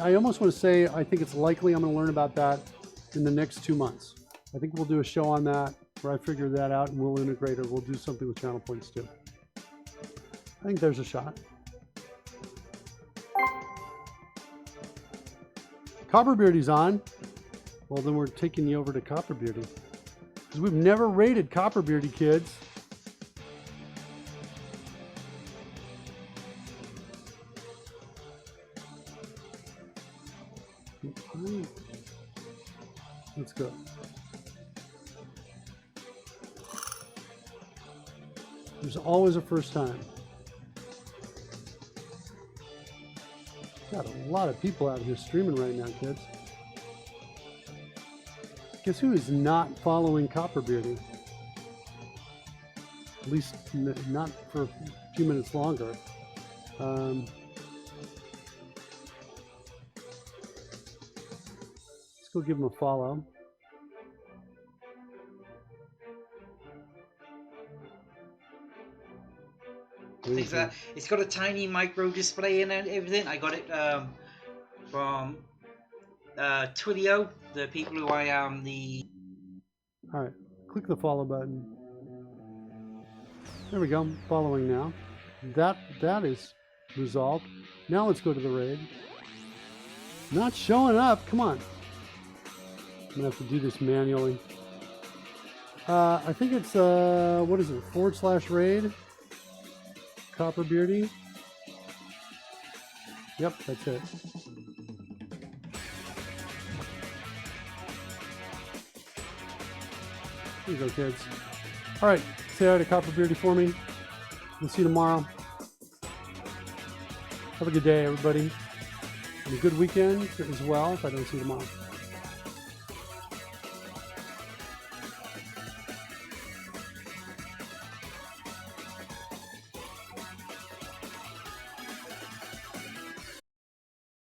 I almost want to say I think it's likely I'm going to learn about that in the next 2 months. I think we'll do a show on that where I figure that out and we'll integrate it. We'll do something with channel points too. I think there's a shot. Copperbeardy's on. Well, then we're taking you over to Copperbeardy. Because we've never rated Copperbeardy, kids. Let's go. There's always a first time. Got a lot of people out here streaming right now, kids. Guess who is not following Copperbeardy? At least not for a few minutes longer. Let's go give him a follow. It's got a tiny micro display and everything. I got it from Twilio, the people who I am the... Alright, click the follow button. There we go, I'm following now. That is resolved. Now let's go to the raid. Not showing up, come on. I'm gonna have to do this manually. I think it's, what is it, /raid? Copperbeardy. Yep, that's it. There you go, kids. All right, say hi to Copperbeardy for me. We'll see you tomorrow. Have a good day, everybody. And a good weekend as well if I don't see you tomorrow.